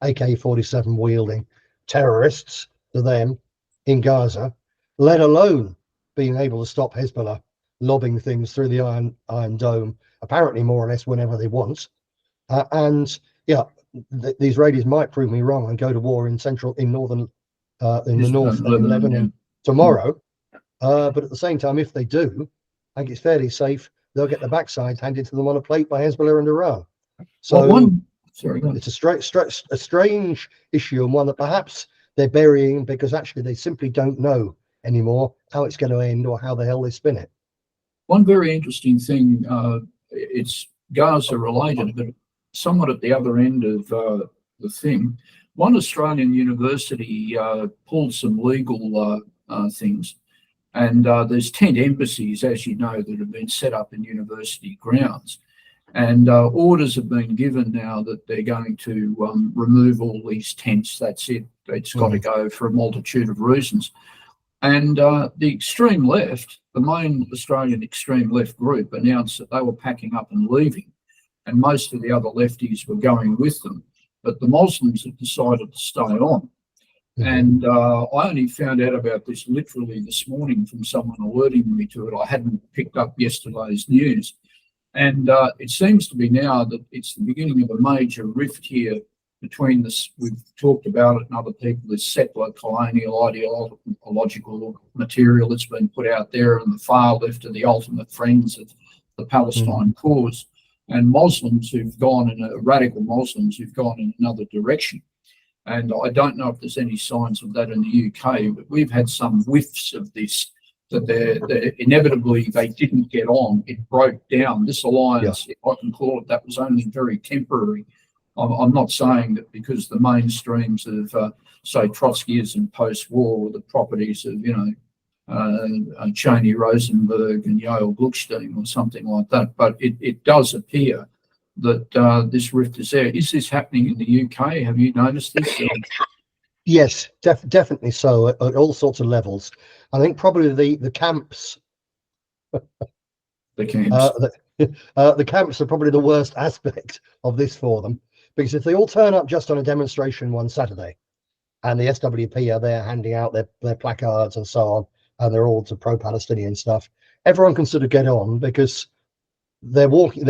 AK-47 wielding terrorists to them in Gaza, let alone being able to stop Hezbollah lobbing things through the Iron Dome, apparently more or less whenever they want. The Israelis might prove me wrong and go to war in the north of Lebanon tomorrow. But at the same time, if they do, I think it's fairly safe they'll get the backside handed to them on a plate by Hezbollah and Iran. So it's a strange issue, and one that perhaps they're burying because actually they simply don't know anymore how it's going to end or how the hell they spin it. One very interesting thing, it's Gaza related, but somewhat at the other end of the thing. One Australian university pulled some legal things. And there's 10 embassies, as you know, that have been set up in university grounds. And orders have been given now that they're going to remove all these tents. That's it. It's got to go for a multitude of reasons. And the extreme left, the main Australian extreme left group, announced that they were packing up and leaving. And most of the other lefties were going with them. But the Muslims have decided to stay on. And I only found out about this literally this morning from someone alerting me to it. I hadn't picked up yesterday's news. And it seems to be now that it's the beginning of a major rift here between this, we've talked about it and other people, this settler colonial ideological material that's been put out there, and the far left are the ultimate friends of the Palestine cause, and Muslims who've gone in radical Muslims who've gone in another direction. And I don't know if there's any signs of that in the UK, but we've had some whiffs of this, that they're inevitably they didn't get on. It broke down. This alliance, if I can call it that, was only very temporary. I'm not saying that because the mainstreams of, say, Trotskyism post-war were the properties of, Cheney Rosenberg and Yoel Gluckstein or something like that, but it does appear that this rift is there. Is this happening in the UK? Have you noticed this? Yes, definitely so, at all sorts of levels. I think probably the camps. The camps. The camps are probably the worst aspect of this for them, because if they all turn up just on a demonstration one Saturday, and the SWP are there handing out their placards and so on, and they're all to pro-Palestinian stuff, everyone can sort of get on because they're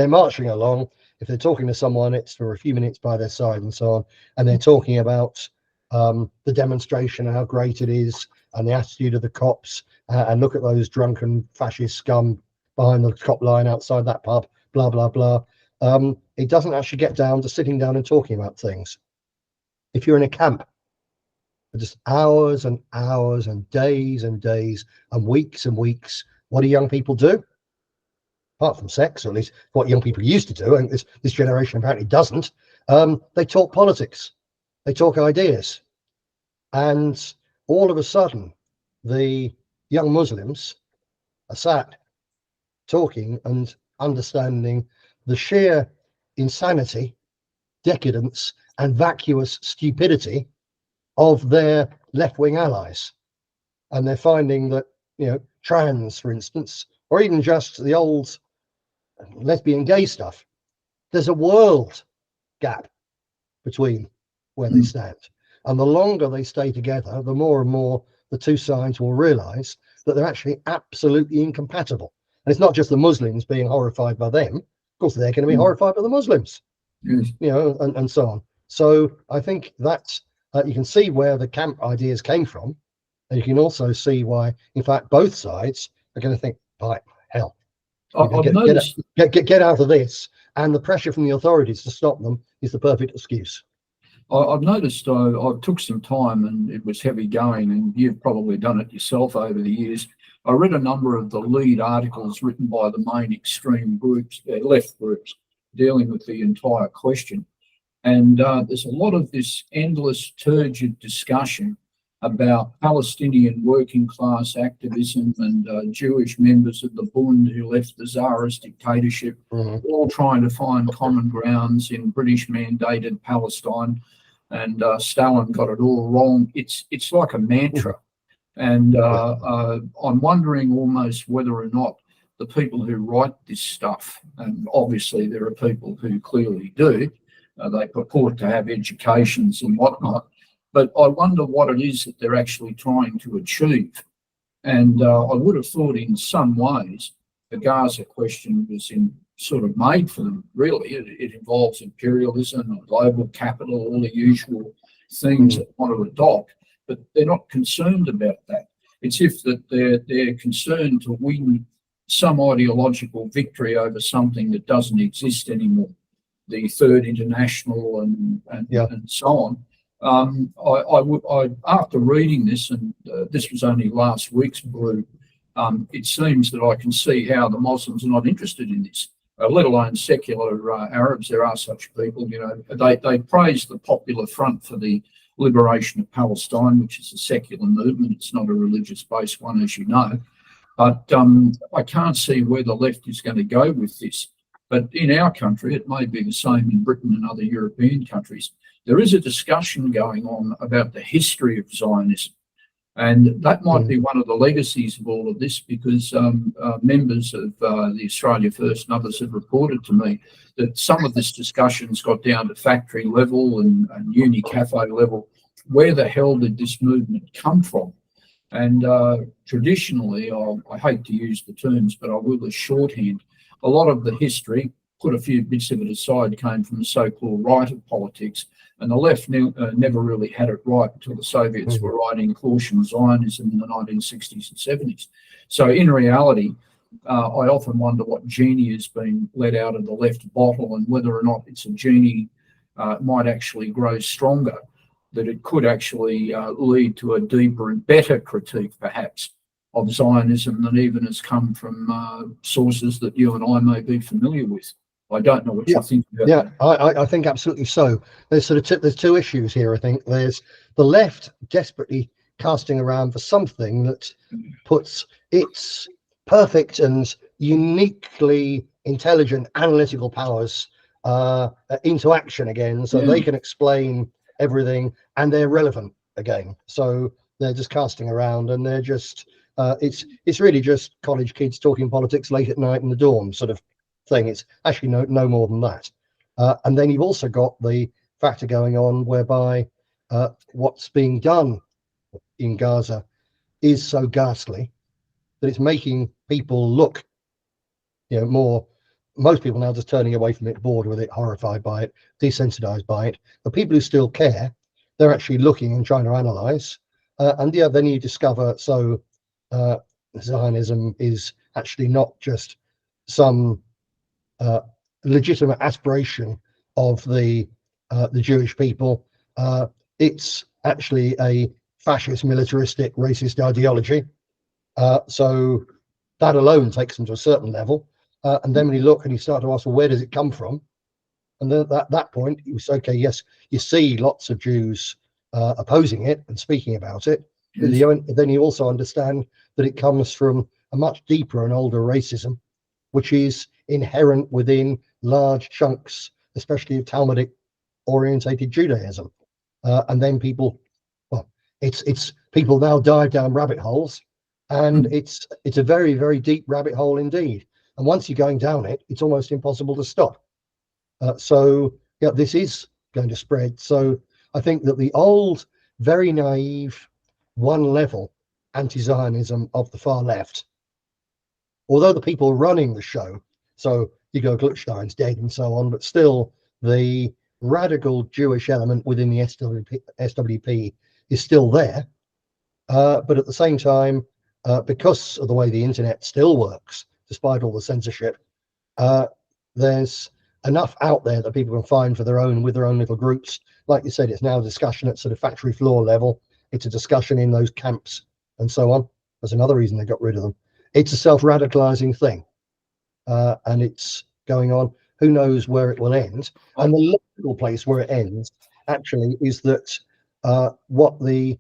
marching along. If they're talking to someone, it's for a few minutes by their side and so on, and they're talking about the demonstration, how great it is, and the attitude of the cops, and look at those drunken fascist scum behind the cop line outside that pub, blah, blah, blah. It doesn't actually get down to sitting down and talking about things. If you're in a camp, for just hours and hours and days and weeks and weeks, what do young people do? Apart from sex, or at least what young people used to do, and this generation apparently doesn't, they talk politics, they talk ideas. And all of a sudden, the young Muslims are sat talking and understanding the sheer insanity, decadence, and vacuous stupidity of their left-wing allies. And they're finding that, trans, for instance, or even just the old lesbian gay stuff, there's a world gap between where they stand. And the longer they stay together, the more and more the two sides will realize that they're actually absolutely incompatible. And it's not just the Muslims being horrified by them. Of course, they're going to be horrified by the Muslims, and so on. So I think that's, you can see where the camp ideas came from. And you can also see why, in fact, both sides are going to think, by hell, get out of this. And the pressure from the authorities to stop them is the perfect excuse. I've noticed I took some time, and it was heavy going, and you've probably done it yourself over the years. I read a number of the lead articles written by the main extreme groups, left groups, dealing with the entire question. And there's a lot of this endless, turgid discussion about Palestinian working class activism and Jewish members of the Bund who left the Tsarist dictatorship, all trying to find common grounds in British mandated Palestine. And Stalin got it all wrong. It's like a mantra. And I'm wondering almost whether or not the people who write this stuff, and obviously there are people who clearly do, they purport to have educations and whatnot, but I wonder what it is that they're actually trying to achieve. And I would have thought in some ways the Gaza question was sort of made for them, really. It involves imperialism, a global capital, all the usual things that want to adopt, but they're not concerned about that. It's if that they're concerned to win some ideological victory over something that doesn't exist anymore, the Third International and so on. I after reading this, and this was only last week's brew, it seems that I can see how the Muslims are not interested in this, let alone secular Arabs. There are such people, they praise the Popular Front for the Liberation of Palestine, which is a secular movement. It's not a religious-based one, as you know. But I can't see where the left is going to go with this. But in our country, it may be the same in Britain and other European countries. There is a discussion going on about the history of Zionism. And that might be one of the legacies of all of this, because members of the Australia First and others have reported to me that some of this discussion's got down to factory level and uni cafe level. Where the hell did this movement come from? And traditionally, I hate to use the terms, but I will as shorthand, a lot of the history, put a few bits of it aside, came from the so-called right of politics, and the left never really had it right until the Soviets were writing Caution Zionism in the 1960s and 70s. So in reality, I often wonder what genie has been let out of the left bottle, and whether or not it's a genie might actually grow stronger, that it could actually lead to a deeper and better critique, perhaps, of Zionism than even has come from sources that you and I may be familiar with. I don't know what you think about that. I think absolutely so. There's there's two issues here. I think there's the left desperately casting around for something that puts its perfect and uniquely intelligent analytical powers into action again, so they can explain everything and they're relevant again. So they're just casting around, and they're just it's really just college kids talking politics late at night in the dorm sort of thing. It's actually no more than that. And then you've also got the factor going on whereby what's being done in Gaza is so ghastly that it's making people look, most people now just turning away from it, bored with it, horrified by it, desensitized by it. The people who still care, they're actually looking and trying to analyze. Then you discover, Zionism is actually not just some legitimate aspiration of the Jewish people. It's actually a fascist, militaristic, racist ideology. So that alone takes them to a certain level. And then when you look and you start to ask, well, where does it come from? And then at that point, you say, okay, yes, you see lots of Jews opposing it and speaking about it. Then you also understand that it comes from a much deeper and older racism, which is inherent within large chunks, especially of Talmudic orientated Judaism. And then people now dive down rabbit holes, and it's a very, very deep rabbit hole indeed. And once you're going down it, it's almost impossible to stop. This is going to spread. So I think that the old, very naive, one level anti-Zionism of the far left, although the people running the show, so you go Gluckstein's dead and so on, but still the radical Jewish element within the SWP is still there. But at the same time, because of the way the internet still works, despite all the censorship, there's enough out there that people can find with their own little groups. Like you said, it's now a discussion at sort of factory floor level. It's a discussion in those camps and so on. That's another reason they got rid of them. It's a self-radicalizing thing, and it's going on. Who knows where it will end? And the logical place where it ends actually is that what the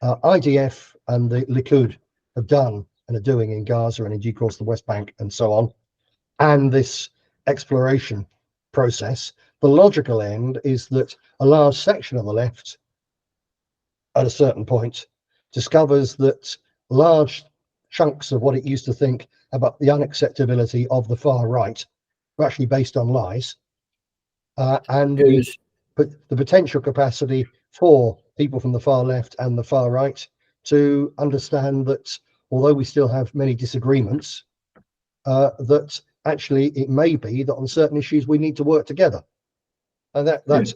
IDF and the Likud have done and are doing in Gaza and in due course the West Bank and so on, and this exploration process, the logical end is that a large section of the left at a certain point discovers that large chunks of what it used to think about the unacceptability of the far right are actually based on lies, and the potential capacity for people from the far left and the far right to understand that although we still have many disagreements, that actually it may be that on certain issues we need to work together, and that's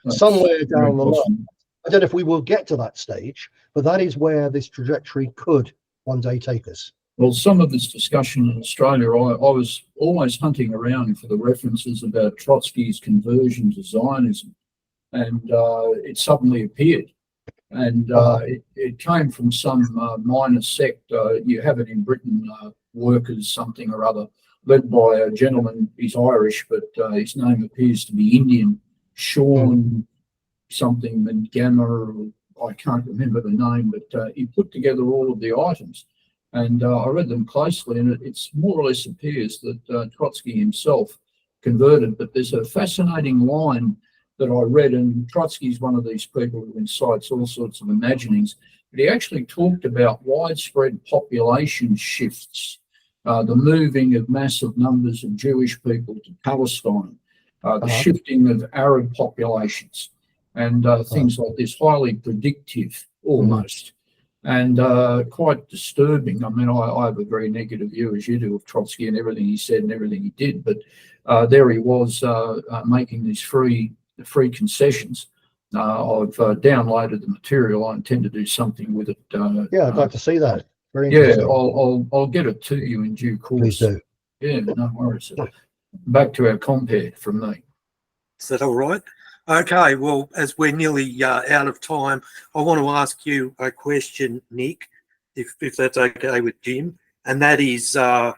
somewhere down the line. I don't know if we will get to that stage, but that is where this trajectory could one day take us. Well, some of this discussion in Australia, I was always hunting around for the references about Trotsky's conversion to Zionism, and it suddenly appeared. And it came from some minor sect. You have it in Britain, Workers something or other, led by a gentleman. He's Irish, but his name appears to be Indian, Sean something and Gamma, or I can't remember the name, but he put together all of the items. And I read them closely, and it's more or less appears that Trotsky himself converted. But there's a fascinating line that I read, and Trotsky's one of these people who incites all sorts of imaginings. But he actually talked about widespread population shifts, the moving of massive numbers of Jewish people to Palestine, the shifting of Arab populations, and things like this, highly predictive almost, and quite disturbing. I mean, I have a very negative view, as you do, of Trotsky and everything he said and everything he did, but there he was making these free concessions. I've downloaded the material. I intend to do something with it. Yeah, I'd like to see that. Very yeah, interesting. I'll get it to you in due course. Please do. Yeah, no worries. Back to our compare from me. Is that all right? Okay, well, as we're nearly out of time, I want to ask you a question, Nick, if that's okay with Jim, and that is, do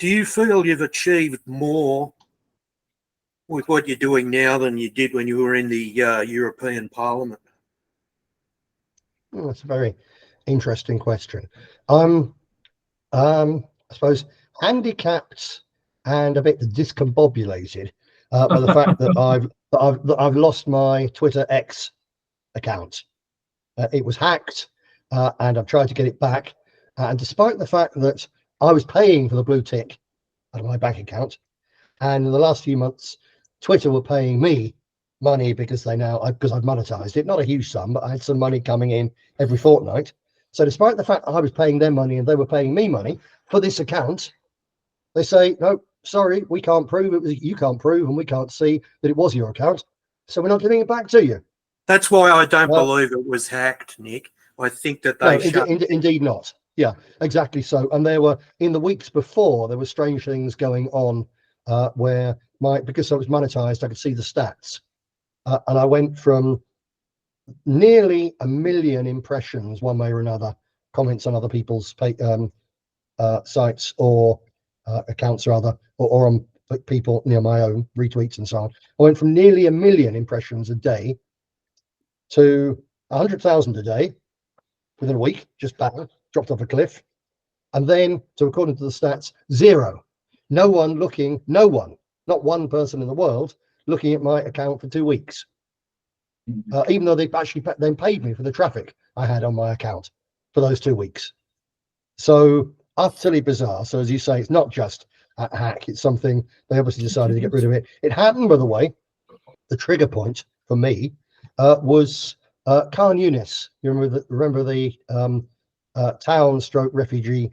you feel you've achieved more with what you're doing now than you did when you were in the European Parliament? That's a very interesting question. I suppose handicapped and a bit discombobulated by the fact that I've lost my Twitter X account. It was hacked, and I've tried to get it back. And despite the fact that I was paying for the blue tick out of my bank account, and in the last few months, Twitter were paying me money because I'd monetized it, not a huge sum, but I had some money coming in every fortnight. So despite the fact that I was paying them money and they were paying me money for this account, they say, no, sorry, we can't prove it was, you can't prove, and we can't see that it was your account, so we're not giving it back to you. That's why I don't believe it was hacked, Nick. I think that they indeed not. Yeah, exactly so. And there were, in the weeks before, there were strange things going on where because I was monetized, I could see the stats. And I went from nearly 1 million impressions, one way or another, comments on other people's sites or accounts rather, or on people near my own retweets and so on. I went from nearly 1 million impressions a day to 100,000 a day within a week, just bang, dropped off a cliff. And then, to according to the stats, 0. No one, not one person in the world looking at my account for 2 weeks. Even though they actually then paid me for the traffic I had on my account for those 2 weeks. So utterly bizarre. So as you say, it's not just a hack, it's something they obviously decided to get rid of it. It happened, by the way, the trigger point for me was Khan Yunis. You remember the town stroke refugee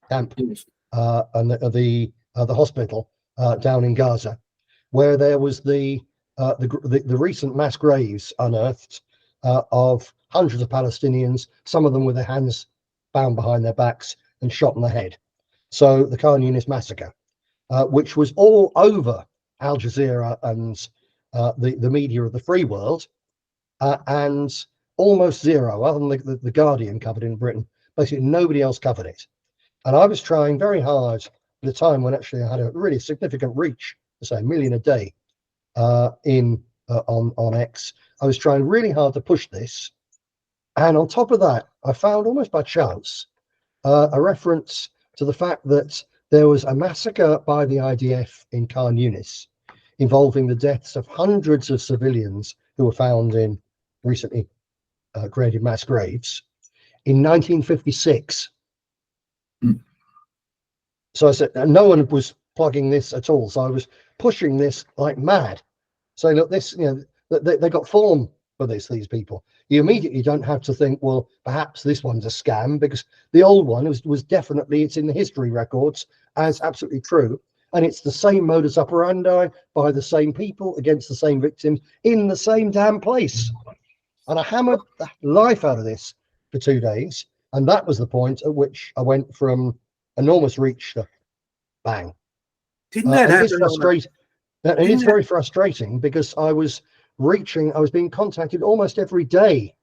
camp and the hospital down in Gaza, where there was the recent mass graves unearthed of hundreds of Palestinians, some of them with their hands bound behind their backs and shot in the head. So the Khan Yunis massacre, which was all over Al Jazeera and the media of the free world, and almost zero, other than the Guardian covered in Britain. Basically, nobody else covered it. And I was trying very hard at the time when actually I had a really significant reach, say 1 million a day on X. I was trying really hard to push this. And on top of that, I found almost by chance a reference to the fact that there was a massacre by the IDF in Khan Yunis involving the deaths of hundreds of civilians who were found in recently created mass graves in 1956. So I said, and no one was plugging this at all. So I was pushing this like mad. So look, this, they got form for this, these people. You immediately don't have to think, well, perhaps this one's a scam, because the old one was definitely, it's in the history records as absolutely true. And it's the same modus operandi by the same people against the same victims in the same damn place. And I hammered the life out of this for 2 days. And that was the point at which I went from enormous reach to bang. Didn't that happen? It is very frustrating because I was being contacted almost every day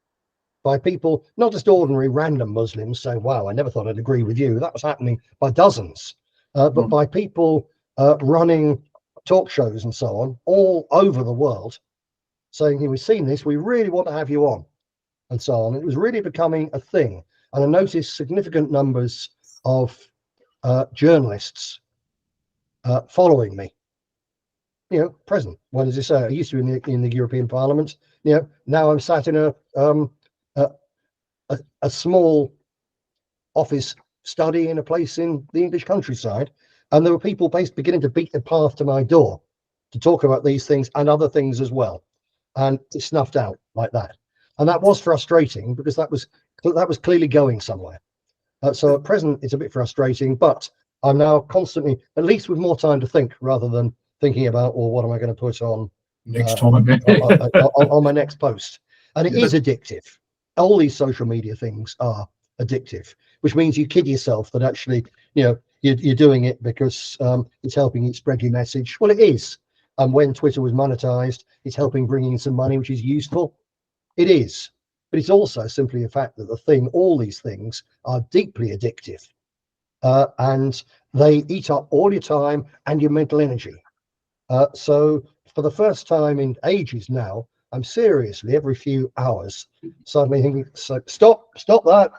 by people, not just ordinary random Muslims saying, wow, I never thought I'd agree with you. That was happening by dozens, but by people running talk shows and so on all over the world, saying, "Here, we've seen this. We really want to have you on," and so on. It was really becoming a thing, and I noticed significant numbers of journalists following me. Present. What does it say? I used to be in the European Parliament. Now I'm sat in a small office study in a place in the English countryside, and there were people beginning to beat the path to my door to talk about these things and other things as well, and it snuffed out like that, and that was frustrating because that was clearly going somewhere. So at present it's a bit frustrating, but I'm now constantly, at least with more time to think, rather than thinking about, well, what am I going to put on Next time. on my next post. And it is addictive. All these social media things are addictive, which means you kid yourself that actually, you're doing it because it's helping you spread your message. Well, it is. And when Twitter was monetized, it's helping bring in some money, which is useful. It is. But it's also simply a fact that all these things are deeply addictive. And they eat up all your time and your mental energy. So for the first time in ages now, I'm seriously every few hours suddenly thinking, stop that,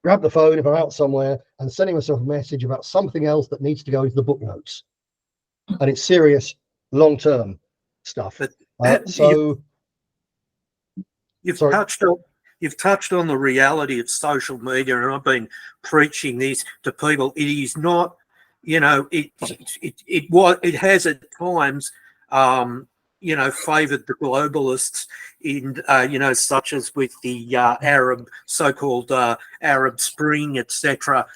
grab the phone if I'm out somewhere and sending myself a message about something else that needs to go into the book notes. And it's serious long-term stuff. You've touched on the reality of social media, and I've been preaching this to people. It is not, it has at times, favoured the globalists in, such as with the Arab, so-called Arab Spring, etc.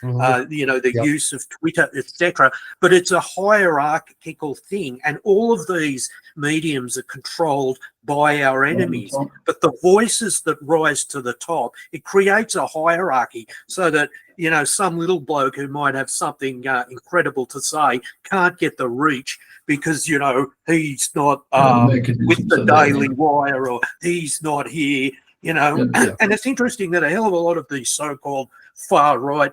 Use of Twitter, etc. But it's a hierarchical thing, and all of these mediums are controlled by our enemies. But the voices that rise to the top, it creates a hierarchy so that, some little bloke who might have something incredible to say can't get the reach because, he's not with the Daily Wire, or he's not here, And it's interesting that a hell of a lot of these so-called far-right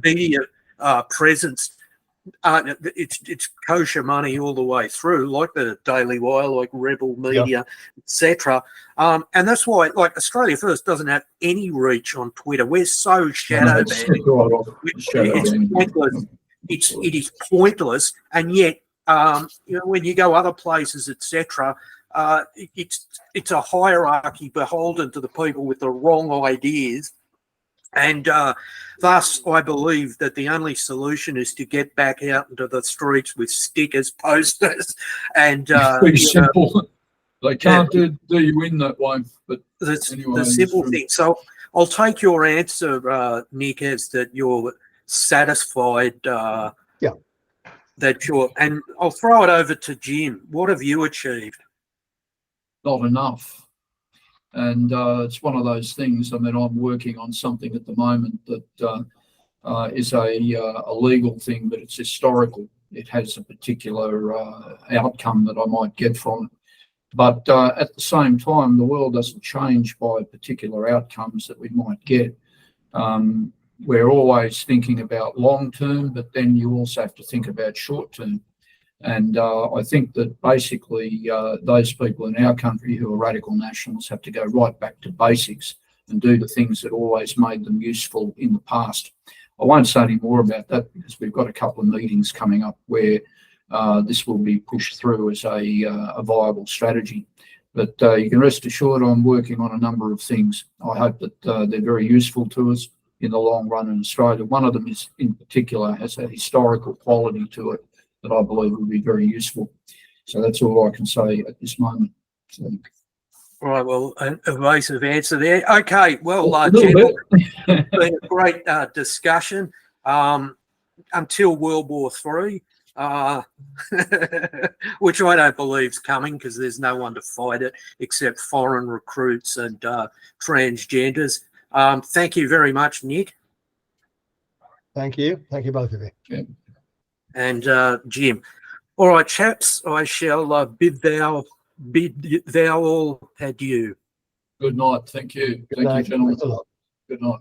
media presence, it's kosher money all the way through, like the Daily Wire, like Rebel Media, etc. And that's why, like, Australia First doesn't have any reach on Twitter. We're so shadow banned. It's pointless. It is pointless, and yet, when you go other places, etc., it's a hierarchy beholden to the people with the wrong ideas. And thus, I believe that the only solution is to get back out into the streets with stickers, posters, and pretty simple. They can't do you in that way, but that's anyway, the simple thing. So I'll take your answer, Nick, as that you're satisfied. That you're, and I'll throw it over to Jim. What have you achieved? Not enough. And it's one of those things. I mean, I'm working on something at the moment that is a legal thing, but it's historical. It has a particular outcome that I might get from it. But at the same time, the world doesn't change by particular outcomes that we might get. We're always thinking about long term, but then you also have to think about short term. And I think that basically those people in our country who are radical nationals have to go right back to basics and do the things that always made them useful in the past. I won't say any more about that because we've got a couple of meetings coming up where this will be pushed through as a viable strategy. But you can rest assured I'm working on a number of things. I hope that they're very useful to us in the long run in Australia. One of them is, in particular, has a historical quality to it that I believe will be very useful. So that's all I can say at this moment. So. All right, well, an evasive answer there. Okay, well, gentlemen, it's been a great discussion until World War III, which I don't believe is coming because there's no one to fight it except foreign recruits and transgenders. Thank you very much, Nick. Thank you. Thank you, both of you. Yeah. And Jim. All right, chaps, I shall bid thou all adieu. Good night. Thank you. Thank you, gentlemen. Good night.